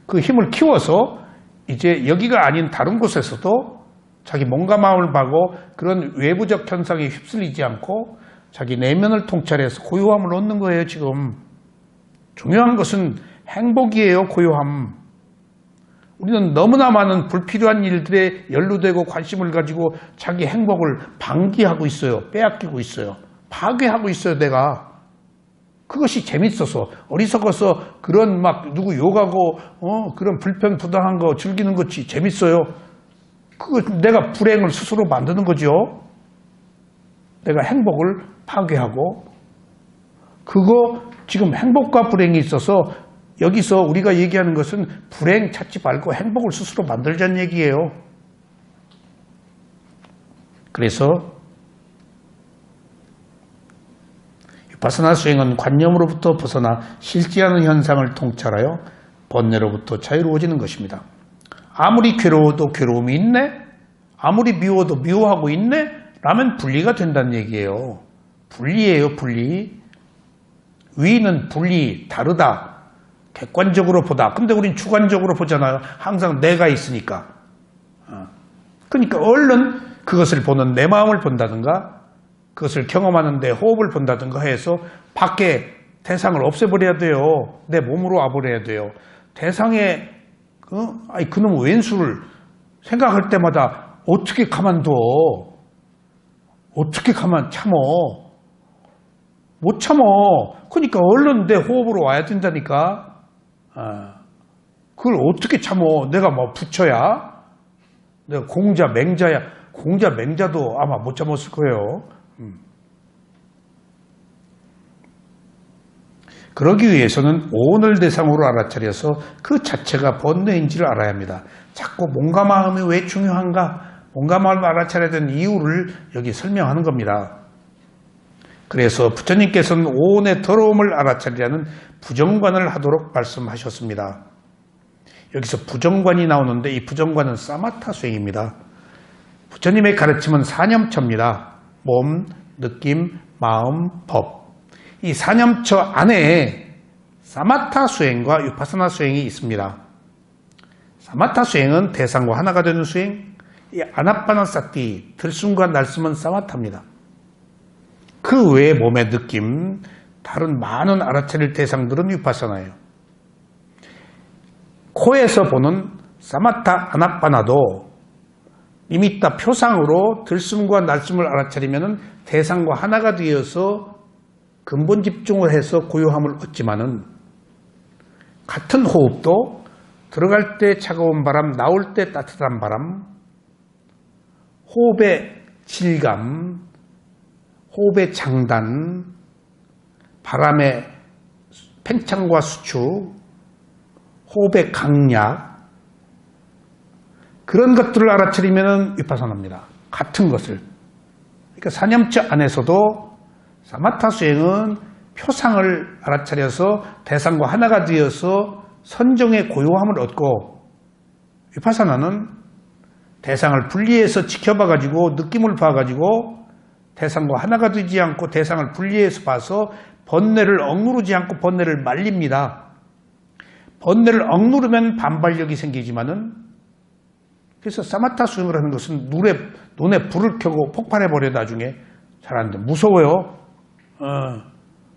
그 힘을 키워서 이제 여기가 아닌 다른 곳에서도 자기 몸과 마음을 봐고 그런 외부적 현상에 휩쓸리지 않고 자기 내면을 통찰해서 고요함을 얻는 거예요. 지금 중요한 것은 행복이에요. 고요함. 우리는 너무나 많은 불필요한 일들에 연루되고 관심을 가지고 자기 행복을 방기하고 있어요. 빼앗기고 있어요. 파괴하고 있어요. 내가. 그것이 재밌어서 어리석어서 그런 막 누구 욕하고 그런 불편부당한 거 즐기는 것이 재밌어요. 그거 내가 불행을 스스로 만드는 거죠. 내가 행복을 파괴하고 그거 지금 행복과 불행이 있어서 여기서 우리가 얘기하는 것은 불행 찾지 말고 행복을 스스로 만들자는 얘기예요. 그래서 비파사나 수행은 관념으로부터 벗어나 실제하는 현상을 통찰하여 번뇌로부터 자유로워지는 것입니다. 아무리 괴로워도 괴로움이 있네? 아무리 미워도 미워하고 있네? 라면 분리가 된다는 얘기예요. 분리예요, 분리. 위는 분리, 다르다. 객관적으로 보다. 근데 우린 주관적으로 보잖아요. 항상 내가 있으니까. 그러니까 얼른 그것을 보는 내 마음을 본다든가 그것을 경험하는데 호흡을 본다든가 해서 밖에 대상을 없애버려야 돼요. 내 몸으로 와버려야 돼요. 대상에 그놈 왼수를 생각할 때마다 어떻게 가만둬. 어떻게 참어. 못 참어. 그러니까 얼른 내 호흡으로 와야 된다니까. 그걸 어떻게 참어. 내가 뭐 부처야? 내가 공자, 맹자야. 공자, 맹자도 아마 못 참았을 거예요. 그러기 위해서는 오늘 대상으로 알아차려서 그 자체가 번뇌인지를 알아야 합니다. 자꾸 몸과 마음이 왜 중요한가? 몸과 마음을 알아차려야 되는 이유를 여기 설명하는 겁니다. 그래서 부처님께서는 오온의 더러움을 알아차리라는 부정관을 하도록 말씀하셨습니다. 여기서 부정관이 나오는데 이 부정관은 사마타 수행입니다. 부처님의 가르침은 사념처입니다. 몸, 느낌, 마음, 법. 이 사념처 안에 사마타 수행과 위파사나 수행이 있습니다. 사마타 수행은 대상과 하나가 되는 수행, 이 아나빠나사티, 들숨과 날숨은 사마타입니다. 그 외에 몸의 느낌, 다른 많은 알아차릴 대상들은 위파사나예요. 코에서 보는 사마타 아나빠나도 니미타 표상으로 들숨과 날숨을 알아차리면 대상과 하나가 되어서 근본 집중을 해서 고요함을 얻지만은 같은 호흡도 들어갈 때 차가운 바람, 나올 때 따뜻한 바람, 호흡의 질감, 호흡의 장단, 바람의 팽창과 수축, 호흡의 강약, 그런 것들을 알아차리면 위파사나입니다. 같은 것을. 그러니까 사념처 안에서도 사마타 수행은 표상을 알아차려서 대상과 하나가 되어서 선정의 고요함을 얻고, 위파사나는 대상을 분리해서 지켜봐가지고 느낌을 봐가지고 대상과 하나가 되지 않고 대상을 분리해서 봐서 번뇌를 억누르지 않고 번뇌를 말립니다. 번뇌를 억누르면 반발력이 생기지만은, 그래서 사마타 수행을 하는 것은 눈에 불을 켜고 폭발해버려 나중에 잘 안 돼. 무서워요.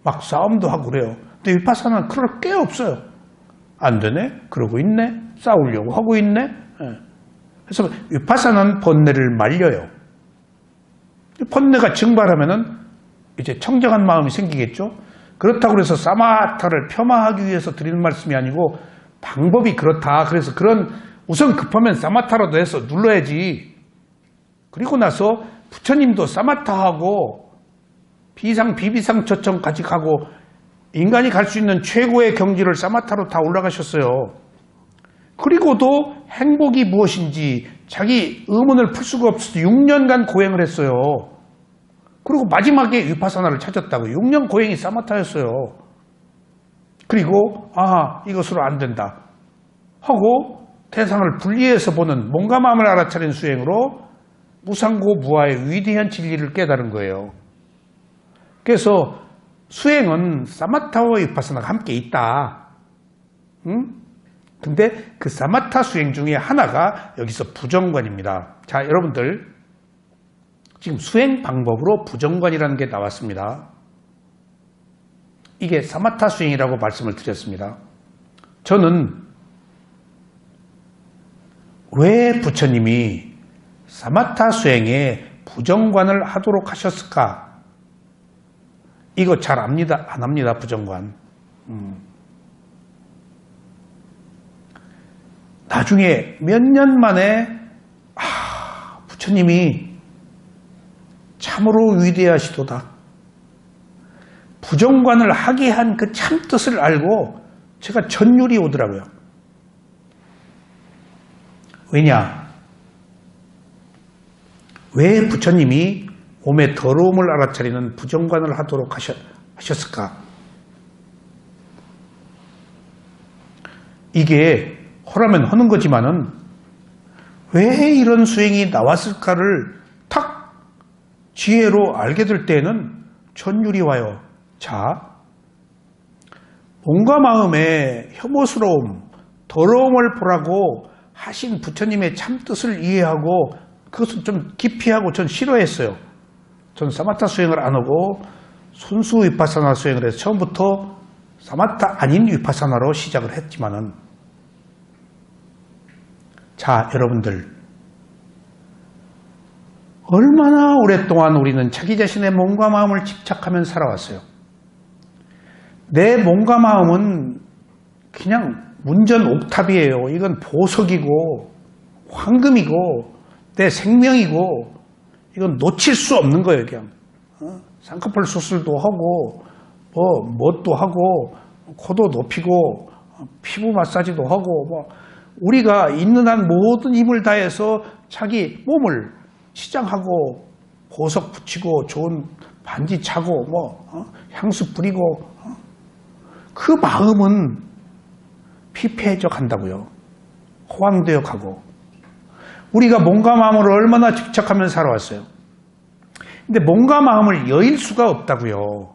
막 싸움도 하고 그래요. 근데 위파사나는 그럴 게 없어요. 안 되네? 그러고 있네? 싸우려고 하고 있네? 그래서 위파사나는 번뇌를 말려요. 번뇌가 증발하면은 이제 청정한 마음이 생기겠죠? 그렇다고 해서 사마타를 폄하하기 위해서 드리는 말씀이 아니고 방법이 그렇다. 그래서 우선 급하면 사마타라도 해서 눌러야지. 그리고 나서 부처님도 사마타하고 비상, 비비상 처청까지 가고 인간이 갈 수 있는 최고의 경지를 사마타로 다 올라가셨어요. 그리고도 행복이 무엇인지 자기 의문을 풀 수가 없어서 6년간 고행을 했어요. 그리고 마지막에 위파사나를 찾았다고. 6년 고행이 사마타였어요. 그리고 이것으로 안 된다 하고 대상을 분리해서 보는 몸과 마음을 알아차린 수행으로 무상고 무아의 위대한 진리를 깨달은 거예요. 그래서 수행은 사마타와 위파사나가 함께 있다. 근데 그 사마타 수행 중에 하나가 여기서 부정관입니다. 자, 여러분들 지금 수행 방법으로 부정관이라는 게 나왔습니다. 이게 사마타 수행이라고 말씀을 드렸습니다. 저는 왜 부처님이 사마타 수행에 부정관을 하도록 하셨을까? 이거 잘 압니다. 안 합니다. 부정관. 나중에 몇 년 만에 부처님이 참으로 위대하시도다. 부정관을 하게 한 그 참뜻을 알고 제가 전율이 오더라고요. 왜냐? 왜 부처님이 몸의 더러움을 알아차리는 부정관을 하도록 하셨을까? 이게 허라면 하는 거지만은 왜 이런 수행이 나왔을까를 탁 지혜로 알게 될 때에는 천율이 와요. 자, 몸과 마음의 혐오스러움, 더러움을 보라고 하신 부처님의 참뜻을 이해하고 그것을 좀 깊이 하고 전 싫어했어요. 전 사마타 수행을 안 하고 순수 위파사나 수행을 해서 처음부터 사마타 아닌 위파사나로 시작을 했지만은, 자, 여러분들, 얼마나 오랫동안 우리는 자기 자신의 몸과 마음을 집착하며 살아왔어요. 내 몸과 마음은 그냥 문전 옥탑이에요. 이건 보석이고 황금이고 내 생명이고 이건 놓칠 수 없는 거예요. 그냥 쌍꺼풀 수술도 하고 뭣도 하고 코도 높이고 피부 마사지도 하고 우리가 있는 한 모든 힘을 다해서 자기 몸을 치장하고 보석 붙이고 좋은 반지 차고 향수 뿌리고 그 마음은 피폐해져 간다고요. 호황되어 가고. 우리가 몸과 마음을 얼마나 집착하며 살아왔어요. 근데 몸과 마음을 여일 수가 없다고요.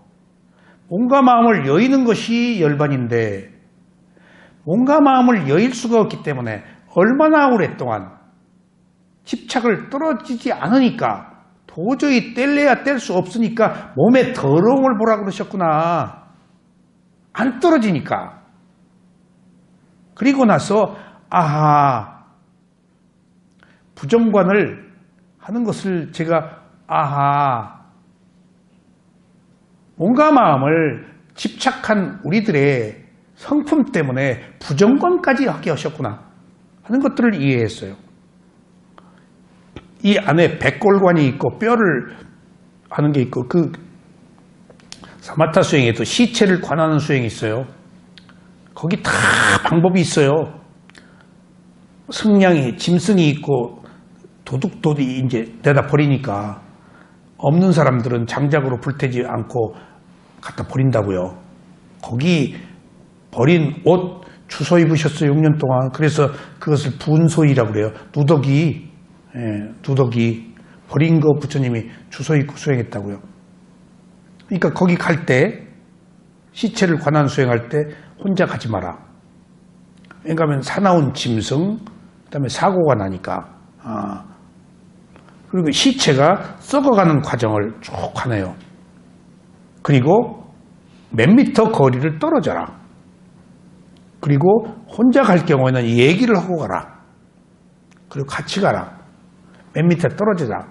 몸과 마음을 여이는 것이 열반인데 몸과 마음을 여일 수가 없기 때문에 얼마나 오랫동안 집착을 떨어지지 않으니까 도저히 뗄래야 뗄 수 없으니까 몸의 더러움을 보라 그러셨구나. 안 떨어지니까. 그리고 나서 아하, 부정관을 하는 것을 제가 몸과 마음을 집착한 우리들의 성품 때문에 부정관까지 하게 하셨구나 하는 것들을 이해했어요. 이 안에 백골관이 있고 뼈를 하는 게 있고 그 사마타 수행에도 시체를 관하는 수행이 있어요. 거기 다 방법이 있어요. 승량이 짐승이 있고 도둑도 이제 내다 버리니까 없는 사람들은 장작으로 불태지 않고 갖다 버린다고요. 거기 버린 옷 주워 입으셨어요. 6년 동안. 그래서 그것을 분소이라고 그래요. 누더기. 누더기. 버린 거 부처님이 주워 입고 수행했다고요. 그러니까 거기 갈 때 시체를 관한 수행할 때 혼자 가지 마라. 왜냐하면 사나운 짐승, 그 다음에 사고가 나니까. 그리고 시체가 썩어가는 과정을 쭉 하네요. 그리고 몇 미터 거리를 떨어져라. 그리고 혼자 갈 경우에는 얘기를 하고 가라. 그리고 같이 가라. 몇 미터 떨어지라.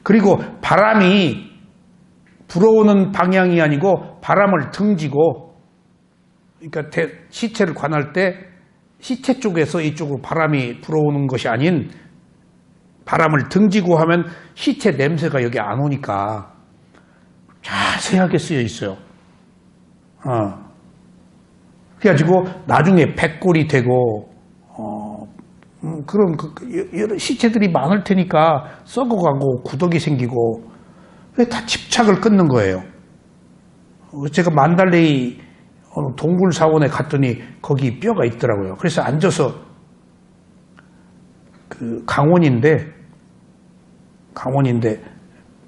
그리고 바람이 불어오는 방향이 아니고 바람을 등지고, 그러니까 시체를 관할 때 시체 쪽에서 이쪽으로 바람이 불어오는 것이 아닌 바람을 등지고 하면 시체 냄새가 여기 안 오니까 자세하게 쓰여 있어요. 그래가지고 나중에 백골이 되고 그런 여러 시체들이 많을 테니까 썩어가고 구덕이 생기고 왜 다 집착을 끊는 거예요. 제가 만달레이 동굴사원에 갔더니 거기 뼈가 있더라고요. 그래서 앉아서 그 강원인데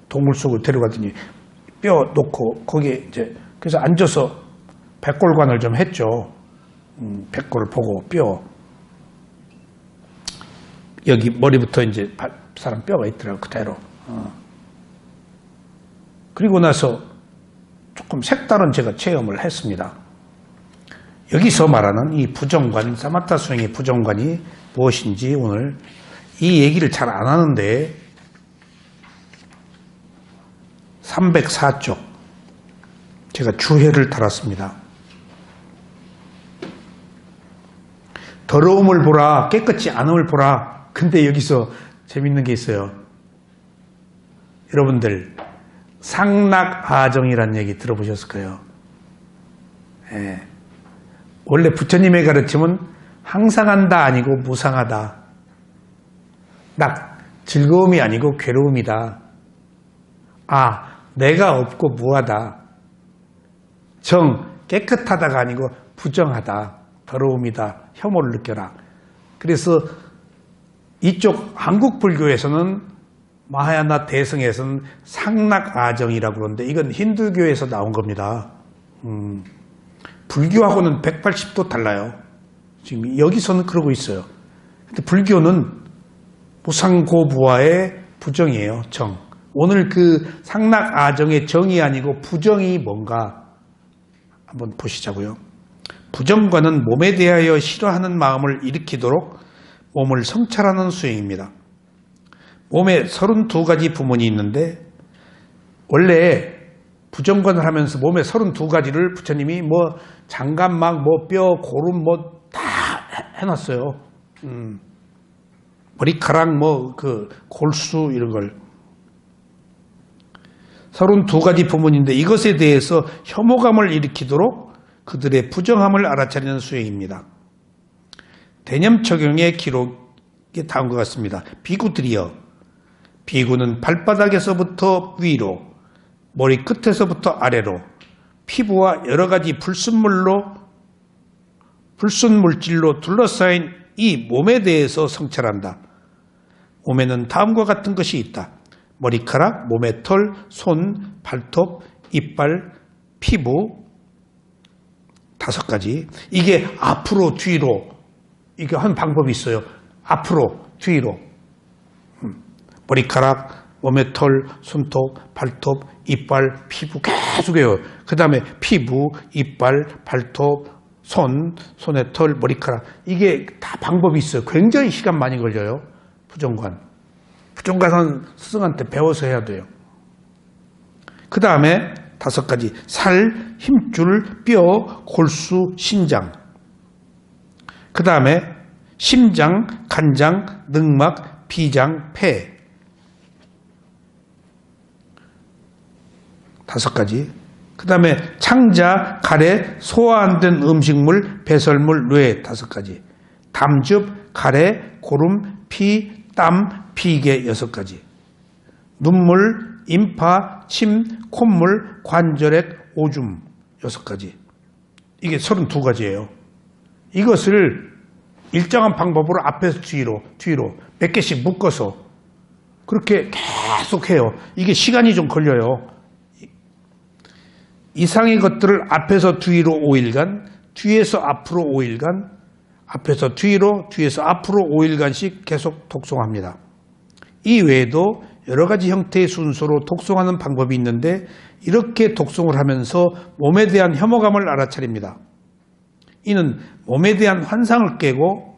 동굴 속으로 데려가더니 뼈 놓고 거기에 이제 그래서 앉아서 백골관을 좀 했죠. 백골을 보고 뼈 여기 머리부터 이제 사람 뼈가 있더라고 그대로. 그리고 나서 조금 색다른 제가 체험을 했습니다. 여기서 말하는 이 부정관, 사마타 수행의 부정관이 무엇인지 오늘 이 얘기를 잘 안 하는데 304쪽 제가 주회를 달았습니다. 더러움을 보라, 깨끗이 않음을 보라. 근데 여기서 재밌는 게 있어요. 여러분들 상락아정이라는 얘기 들어보셨을 거예요. 예. 원래 부처님의 가르침은 항상한다 아니고 무상하다. 즐거움이 아니고 괴로움이다. 내가 없고 무하다. 깨끗하다가 아니고 부정하다. 더러움이다. 혐오를 느껴라. 그래서 이쪽 한국 불교에서는 마하야나 대성에서는 상락아정이라고 그러는데 이건 힌두교에서 나온 겁니다. 불교하고는 180도 달라요. 지금 여기서는 그러고 있어요. 근데 불교는 무상고부화의 부정이에요. 정. 오늘 그 상락아정의 정이 아니고 부정이 뭔가 한번 보시자고요. 부정과는 몸에 대하여 싫어하는 마음을 일으키도록 몸을 성찰하는 수행입니다. 몸에 32가지 부문이 있는데 원래 부정관을 하면서 몸에 32가지를 부처님이 뭐 장간막, 뭐 뼈, 고름 뭐 다 해놨어요. 머리카락, 뭐 그 골수 이런 걸 32가지 부문인데 이것에 대해서 혐오감을 일으키도록 그들의 부정함을 알아차리는 수행입니다. 대념 적용의 기록에 다음과 같습니다. 비구들이여 비구는 발바닥에서부터 위로 머리 끝에서부터 아래로 피부와 여러 가지 불순물질로 둘러싸인 이 몸에 대해서 성찰한다. 몸에는 다음과 같은 것이 있다. 머리카락, 몸의 털, 손, 발톱, 이빨, 피부 5가지. 이게 앞으로 뒤로 이게 한 방법이 있어요. 앞으로 뒤로 머리카락, 몸의 털, 손톱, 발톱, 이빨, 피부 계속해요. 그 다음에 피부, 이빨, 발톱, 손의 털, 머리카락. 이게 다 방법이 있어요. 굉장히 시간 많이 걸려요. 부정관은 스승한테 배워서 해야 돼요. 그 다음에 5가지. 살, 힘줄, 뼈, 골수, 신장. 그 다음에 심장, 간장, 늑막, 비장, 폐. 5가지. 그 다음에 창자, 가래, 소화 안 된 음식물, 배설물, 뇌 5가지. 담즙, 가래, 고름, 피, 땀, 피계 6가지. 눈물, 임파, 침, 콧물, 관절액, 오줌 6가지. 이게 32가지예요. 이것을 일정한 방법으로 앞에서 뒤로 몇 개씩 묶어서 그렇게 계속 해요. 이게 시간이 좀 걸려요. 이상의 것들을 앞에서 뒤로 5일간, 뒤에서 앞으로 5일간, 앞에서 뒤로, 뒤에서 앞으로 5일간씩 계속 독송합니다. 이 외에도 여러 가지 형태의 순서로 독송하는 방법이 있는데 이렇게 독송을 하면서 몸에 대한 혐오감을 알아차립니다. 이는 몸에 대한 환상을 깨고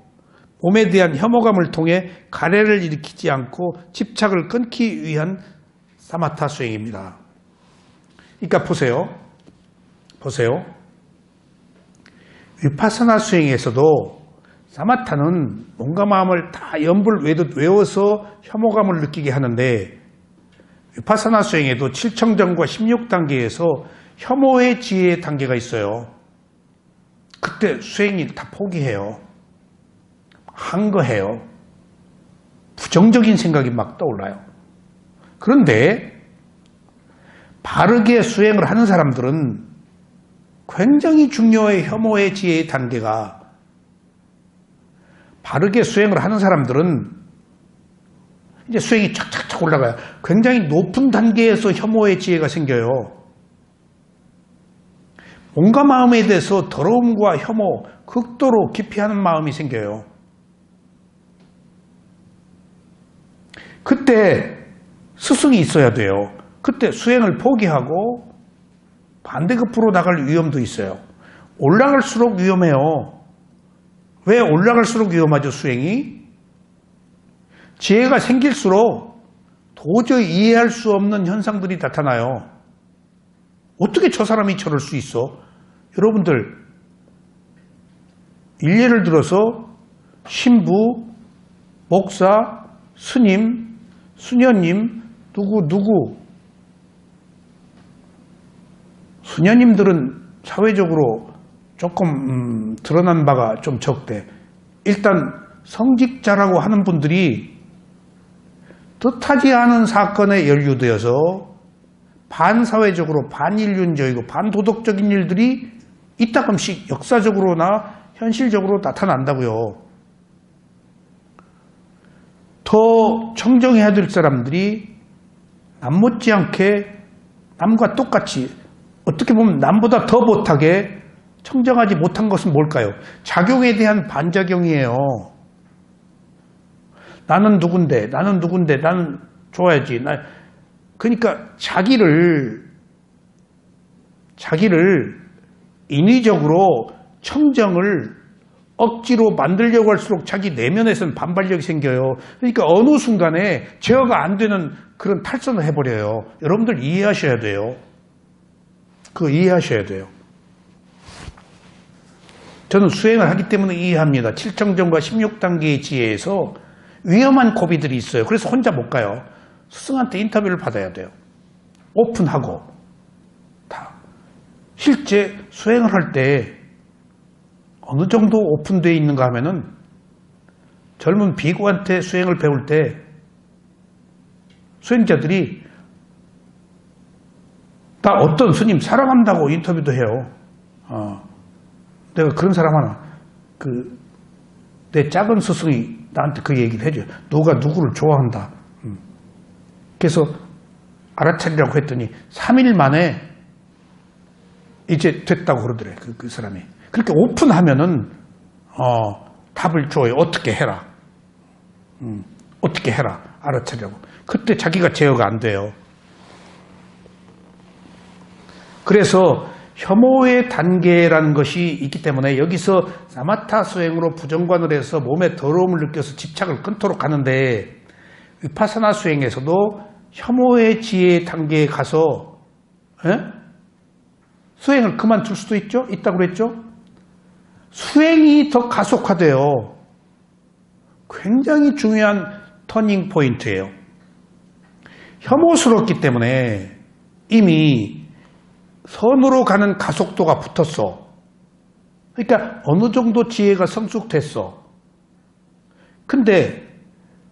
몸에 대한 혐오감을 통해 가래를 일으키지 않고 집착을 끊기 위한 사마타 수행입니다. 그러니까 보세요. 위파사나 수행에서도 사마타는 몸과 마음을 다 외워서 혐오감을 느끼게 하는데 위파사나 수행에도 7청정과 16단계에서 혐오의 지혜의 단계가 있어요. 그때 수행이 다 포기해요. 한거해요. 부정적인 생각이 막 떠올라요. 그런데 바르게 수행을 하는 사람들은 굉장히 중요해. 혐오의 지혜의 단계가. 바르게 수행을 하는 사람들은 이제 수행이 착착착 올라가요. 굉장히 높은 단계에서 혐오의 지혜가 생겨요. 몸과 마음에 대해서 더러움과 혐오, 극도로 기피하는 마음이 생겨요. 그때 스승이 있어야 돼요. 그때 수행을 포기하고 반대급부로 나갈 위험도 있어요. 올라갈수록 위험해요. 왜 올라갈수록 위험하죠, 수행이? 지혜가 생길수록 도저히 이해할 수 없는 현상들이 나타나요. 어떻게 저 사람이 저럴 수 있어? 여러분들, 일례를 들어서 신부, 목사, 스님, 수녀님, 누구 수녀님들은 사회적으로 조금 드러난 바가 좀 적대. 일단 성직자라고 하는 분들이 뜻하지 않은 사건에 연루되어서 반사회적으로 반인륜적이고 반도덕적인 일들이 이따금씩 역사적으로나 현실적으로 나타난다고요. 더 청정해야 될 사람들이 남 못지않게 남과 똑같이 어떻게 보면 남보다 더 못하게 청정하지 못한 것은 뭘까요? 작용에 대한 반작용이에요. 나는 누군데, 나는 좋아야지. 그러니까 자기를 인위적으로 청정을 억지로 만들려고 할수록 자기 내면에서는 반발력이 생겨요. 그러니까 어느 순간에 제어가 안 되는 그런 탈선을 해버려요. 여러분들 이해하셔야 돼요. 그거 이해하셔야 돼요. 저는 수행을 하기 때문에 이해합니다. 7청정과 16단계의 지혜에서 위험한 고비들이 있어요. 그래서 혼자 못 가요. 스승한테 인터뷰를 받아야 돼요. 오픈하고 다. 실제 수행을 할 때 어느 정도 오픈되어 있는가 하면은 젊은 비구한테 수행을 배울 때 수행자들이 나 어떤 스님 사랑한다고 인터뷰도 해요. 내가 그런 사람 하나, 내 작은 스승이 나한테 그 얘기를 해줘요. 누가 누구를 좋아한다. 그래서 알아차리라고 했더니 3일 만에 이제 됐다고 그러더래. 그 사람이. 그렇게 오픈하면은 답을 줘요. 어떻게 해라. 어떻게 해라. 알아차리라고. 그때 자기가 제어가 안 돼요. 그래서 혐오의 단계라는 것이 있기 때문에 여기서 사마타 수행으로 부정관을 해서 몸에 더러움을 느껴서 집착을 끊도록 하는데 위파사나 수행에서도 혐오의 지혜 단계에 가서 수행을 그만둘 수도 있다고 그랬죠? 수행이 더 가속화돼요. 굉장히 중요한 터닝 포인트예요. 혐오스럽기 때문에 이미 선으로 가는 가속도가 붙었어. 그러니까 어느 정도 지혜가 성숙됐어. 근데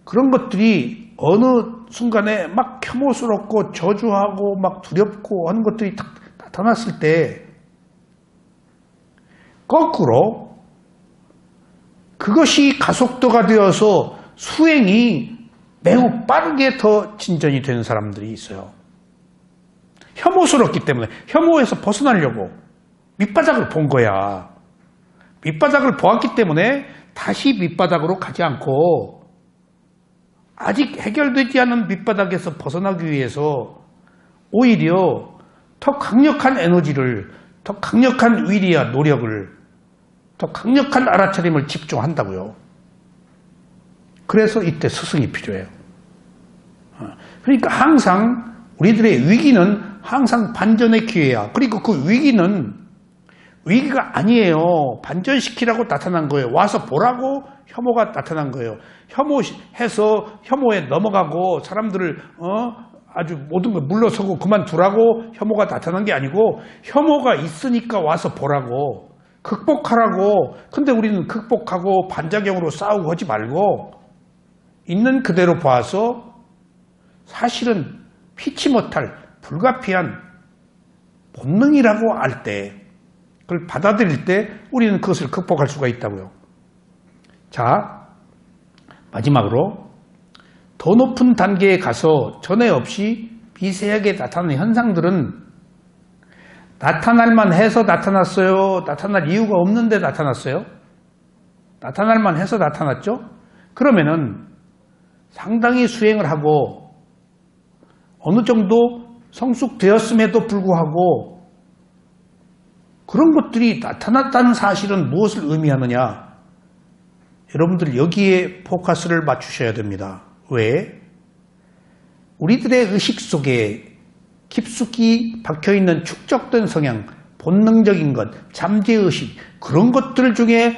그런 것들이 어느 순간에 막 혐오스럽고 저주하고 막 두렵고 하는 것들이 딱 나타났을 때 거꾸로 그것이 가속도가 되어서 수행이 매우 빠르게 더 진전이 되는 사람들이 있어요. 혐오스럽기 때문에 혐오에서 벗어나려고 밑바닥을 본 거야. 밑바닥을 보았기 때문에 다시 밑바닥으로 가지 않고 아직 해결되지 않은 밑바닥에서 벗어나기 위해서 오히려 더 강력한 에너지를, 더 강력한 위리와 노력을, 더 강력한 알아차림을 집중한다고요. 그래서 이때 스승이 필요해요. 그러니까 항상 우리들의 위기는 항상 반전의 기회야. 그리고 그 위기가 아니에요. 반전시키라고 나타난 거예요. 와서 보라고 혐오가 나타난 거예요. 혐오해서 혐오에 넘어가고 사람들을 아주 모든 걸 물러서고 그만두라고 혐오가 나타난 게 아니고 혐오가 있으니까 와서 보라고 극복하라고. 근데 우리는 극복하고 반작용으로 싸우고 하지 말고 있는 그대로 봐서 사실은 피치 못할 불가피한 본능이라고 알 때, 그걸 받아들일 때 우리는 그것을 극복할 수가 있다고요. 자, 마지막으로 더 높은 단계에 가서 전에 없이 미세하게 나타나는 현상들은 나타날만 해서 나타났어요? 나타날 이유가 없는데 나타났어요? 나타날만 해서 나타났죠? 그러면은 상당히 수행을 하고 어느 정도 성숙되었음에도 불구하고 그런 것들이 나타났다는 사실은 무엇을 의미하느냐? 여러분들 여기에 포커스를 맞추셔야 됩니다. 왜? 우리들의 의식 속에 깊숙이 박혀있는 축적된 성향, 본능적인 것, 잠재의식, 그런 것들 중에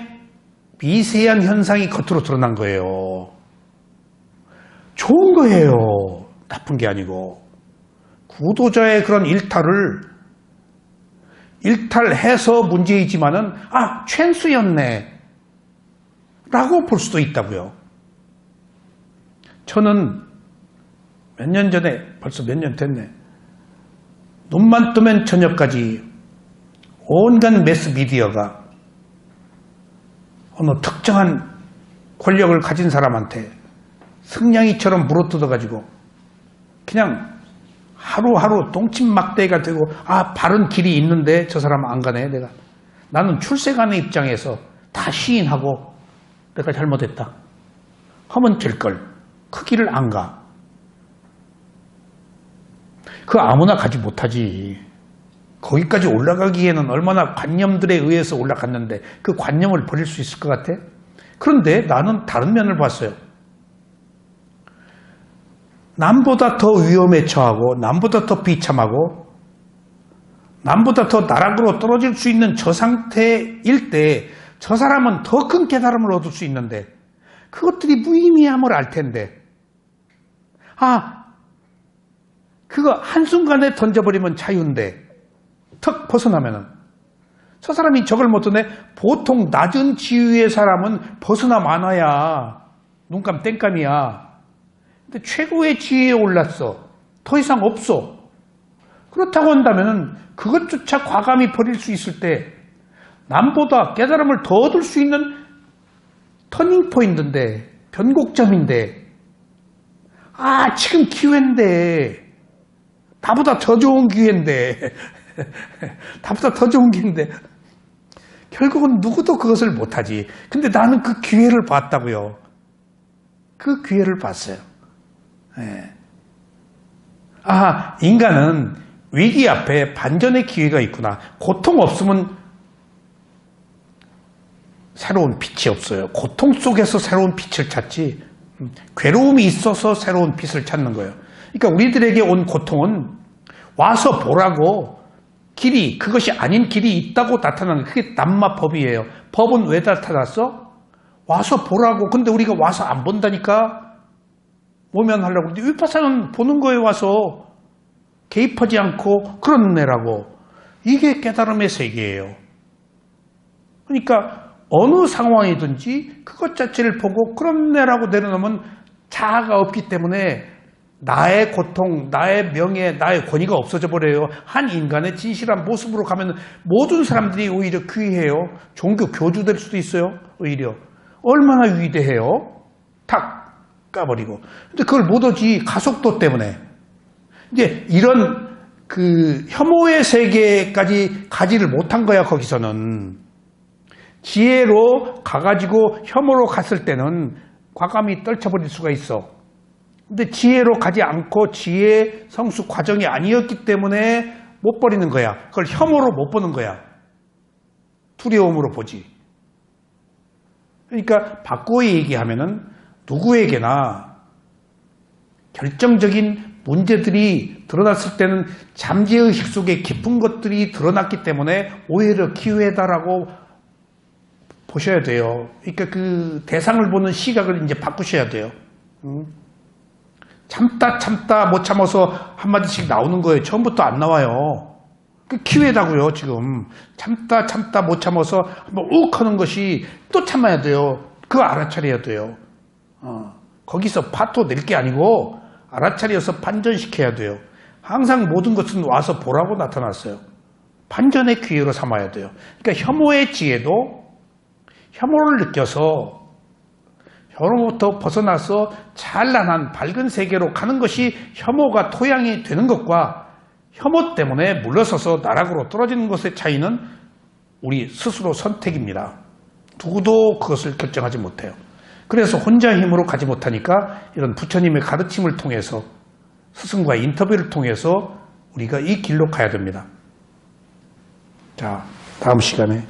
미세한 현상이 겉으로 드러난 거예요. 좋은 거예요. 나쁜 게 아니고. 구도자의 그런 일탈해서 문제이지만은 최수였네 라고 볼 수도 있다고요. 저는 몇 년 전에, 벌써 몇 년 됐네, 눈만 뜨면 저녁까지 온갖 매스미디어가 어느 특정한 권력을 가진 사람한테 승냥이처럼 물어뜯어가지고 그냥 하루하루 똥침막대기가 되고 바른 길이 있는데 저 사람은 안 가네. 나는 출세가는 입장에서 다 시인하고 내가 잘못했다 하면 될걸. 그 길을 안 가. 그 아무나 가지 못하지. 거기까지 올라가기에는 얼마나 관념들에 의해서 올라갔는데 그 관념을 버릴 수 있을 것 같아? 그런데 나는 다른 면을 봤어요. 남보다 더 위험에 처하고 남보다 더 비참하고 남보다 더 나락으로 떨어질 수 있는 저 상태일 때 저 사람은 더 큰 깨달음을 얻을 수 있는데 그것들이 무의미함을 알 텐데 그거 한순간에 던져버리면 자유인데 턱 벗어나면은 저 사람이 저걸 못하네. 보통 낮은 지위의 사람은 벗어나 많아야 눈감 땡감이야. 근데 최고의 지위에 올랐어. 더 이상 없어. 그렇다고 한다면은 그것조차 과감히 버릴 수 있을 때 남보다 깨달음을 더 얻을 수 있는 터닝포인트인데 변곡점인데 지금 기회인데 나보다 더 좋은 기회인데 나보다 더 좋은 기회인데 결국은 누구도 그것을 못하지. 근데 나는 그 기회를 봤다고요. 그 기회를 봤어요. 인간은 위기 앞에 반전의 기회가 있구나. 고통 없으면 새로운 빛이 없어요. 고통 속에서 새로운 빛을 찾지 괴로움이 있어서 새로운 빛을 찾는 거예요. 그러니까 우리들에게 온 고통은 와서 보라고 길이 그것이 아닌 길이 있다고 나타나는 그게 남마법이에요. 법은 왜 나타났어? 와서 보라고. 근데 우리가 와서 안 본다니까 모면하려고. 근데 위파사는 보는 거에 와서 개입하지 않고 그런 애라고. 이게 깨달음의 세계예요. 그러니까 어느 상황이든지 그것 자체를 보고 그런 애라고 내려놓으면 자아가 없기 때문에 나의 고통, 나의 명예, 나의 권위가 없어져 버려요. 한 인간의 진실한 모습으로 가면 모든 사람들이 오히려 귀해요. 종교 교주 될 수도 있어요. 오히려. 얼마나 위대해요. 탁 까버리고. 근데 그걸 못하지. 가속도 때문에. 이제 이런 그 혐오의 세계까지 가지를 못한 거야. 거기서는. 지혜로 가가지고 혐오로 갔을 때는 과감히 떨쳐버릴 수가 있어. 근데 지혜로 가지 않고 지혜 성숙 과정이 아니었기 때문에 못 버리는 거야. 그걸 혐오로 못 보는 거야. 두려움으로 보지. 그러니까 바꾸어 얘기하면은 누구에게나 결정적인 문제들이 드러났을 때는 잠재의식 속에 깊은 것들이 드러났기 때문에 오히려 기회다라고 보셔야 돼요. 그러니까 그 대상을 보는 시각을 이제 바꾸셔야 돼요. 참다 못 참아서 한마디씩 나오는 거예요. 처음부터 안 나와요. 그 기회다고요. 지금 참다 못 참아서 한번 욱 하는 것이 또 참아야 돼요. 그거 알아차려야 돼요. 거기서 파토 낼 게 아니고 알아차려서 반전시켜야 돼요. 항상 모든 것은 와서 보라고 나타났어요. 반전의 기회로 삼아야 돼요. 그러니까 혐오의 지혜도 혐오를 느껴서 혐오부터 벗어나서 찬란한 밝은 세계로 가는 것이 혐오가 토양이 되는 것과 혐오 때문에 물러서서 나락으로 떨어지는 것의 차이는 우리 스스로 선택입니다. 누구도 그것을 결정하지 못해요. 그래서 혼자 힘으로 가지 못하니까 이런 부처님의 가르침을 통해서 스승과의 인터뷰를 통해서 우리가 이 길로 가야 됩니다. 자, 다음 시간에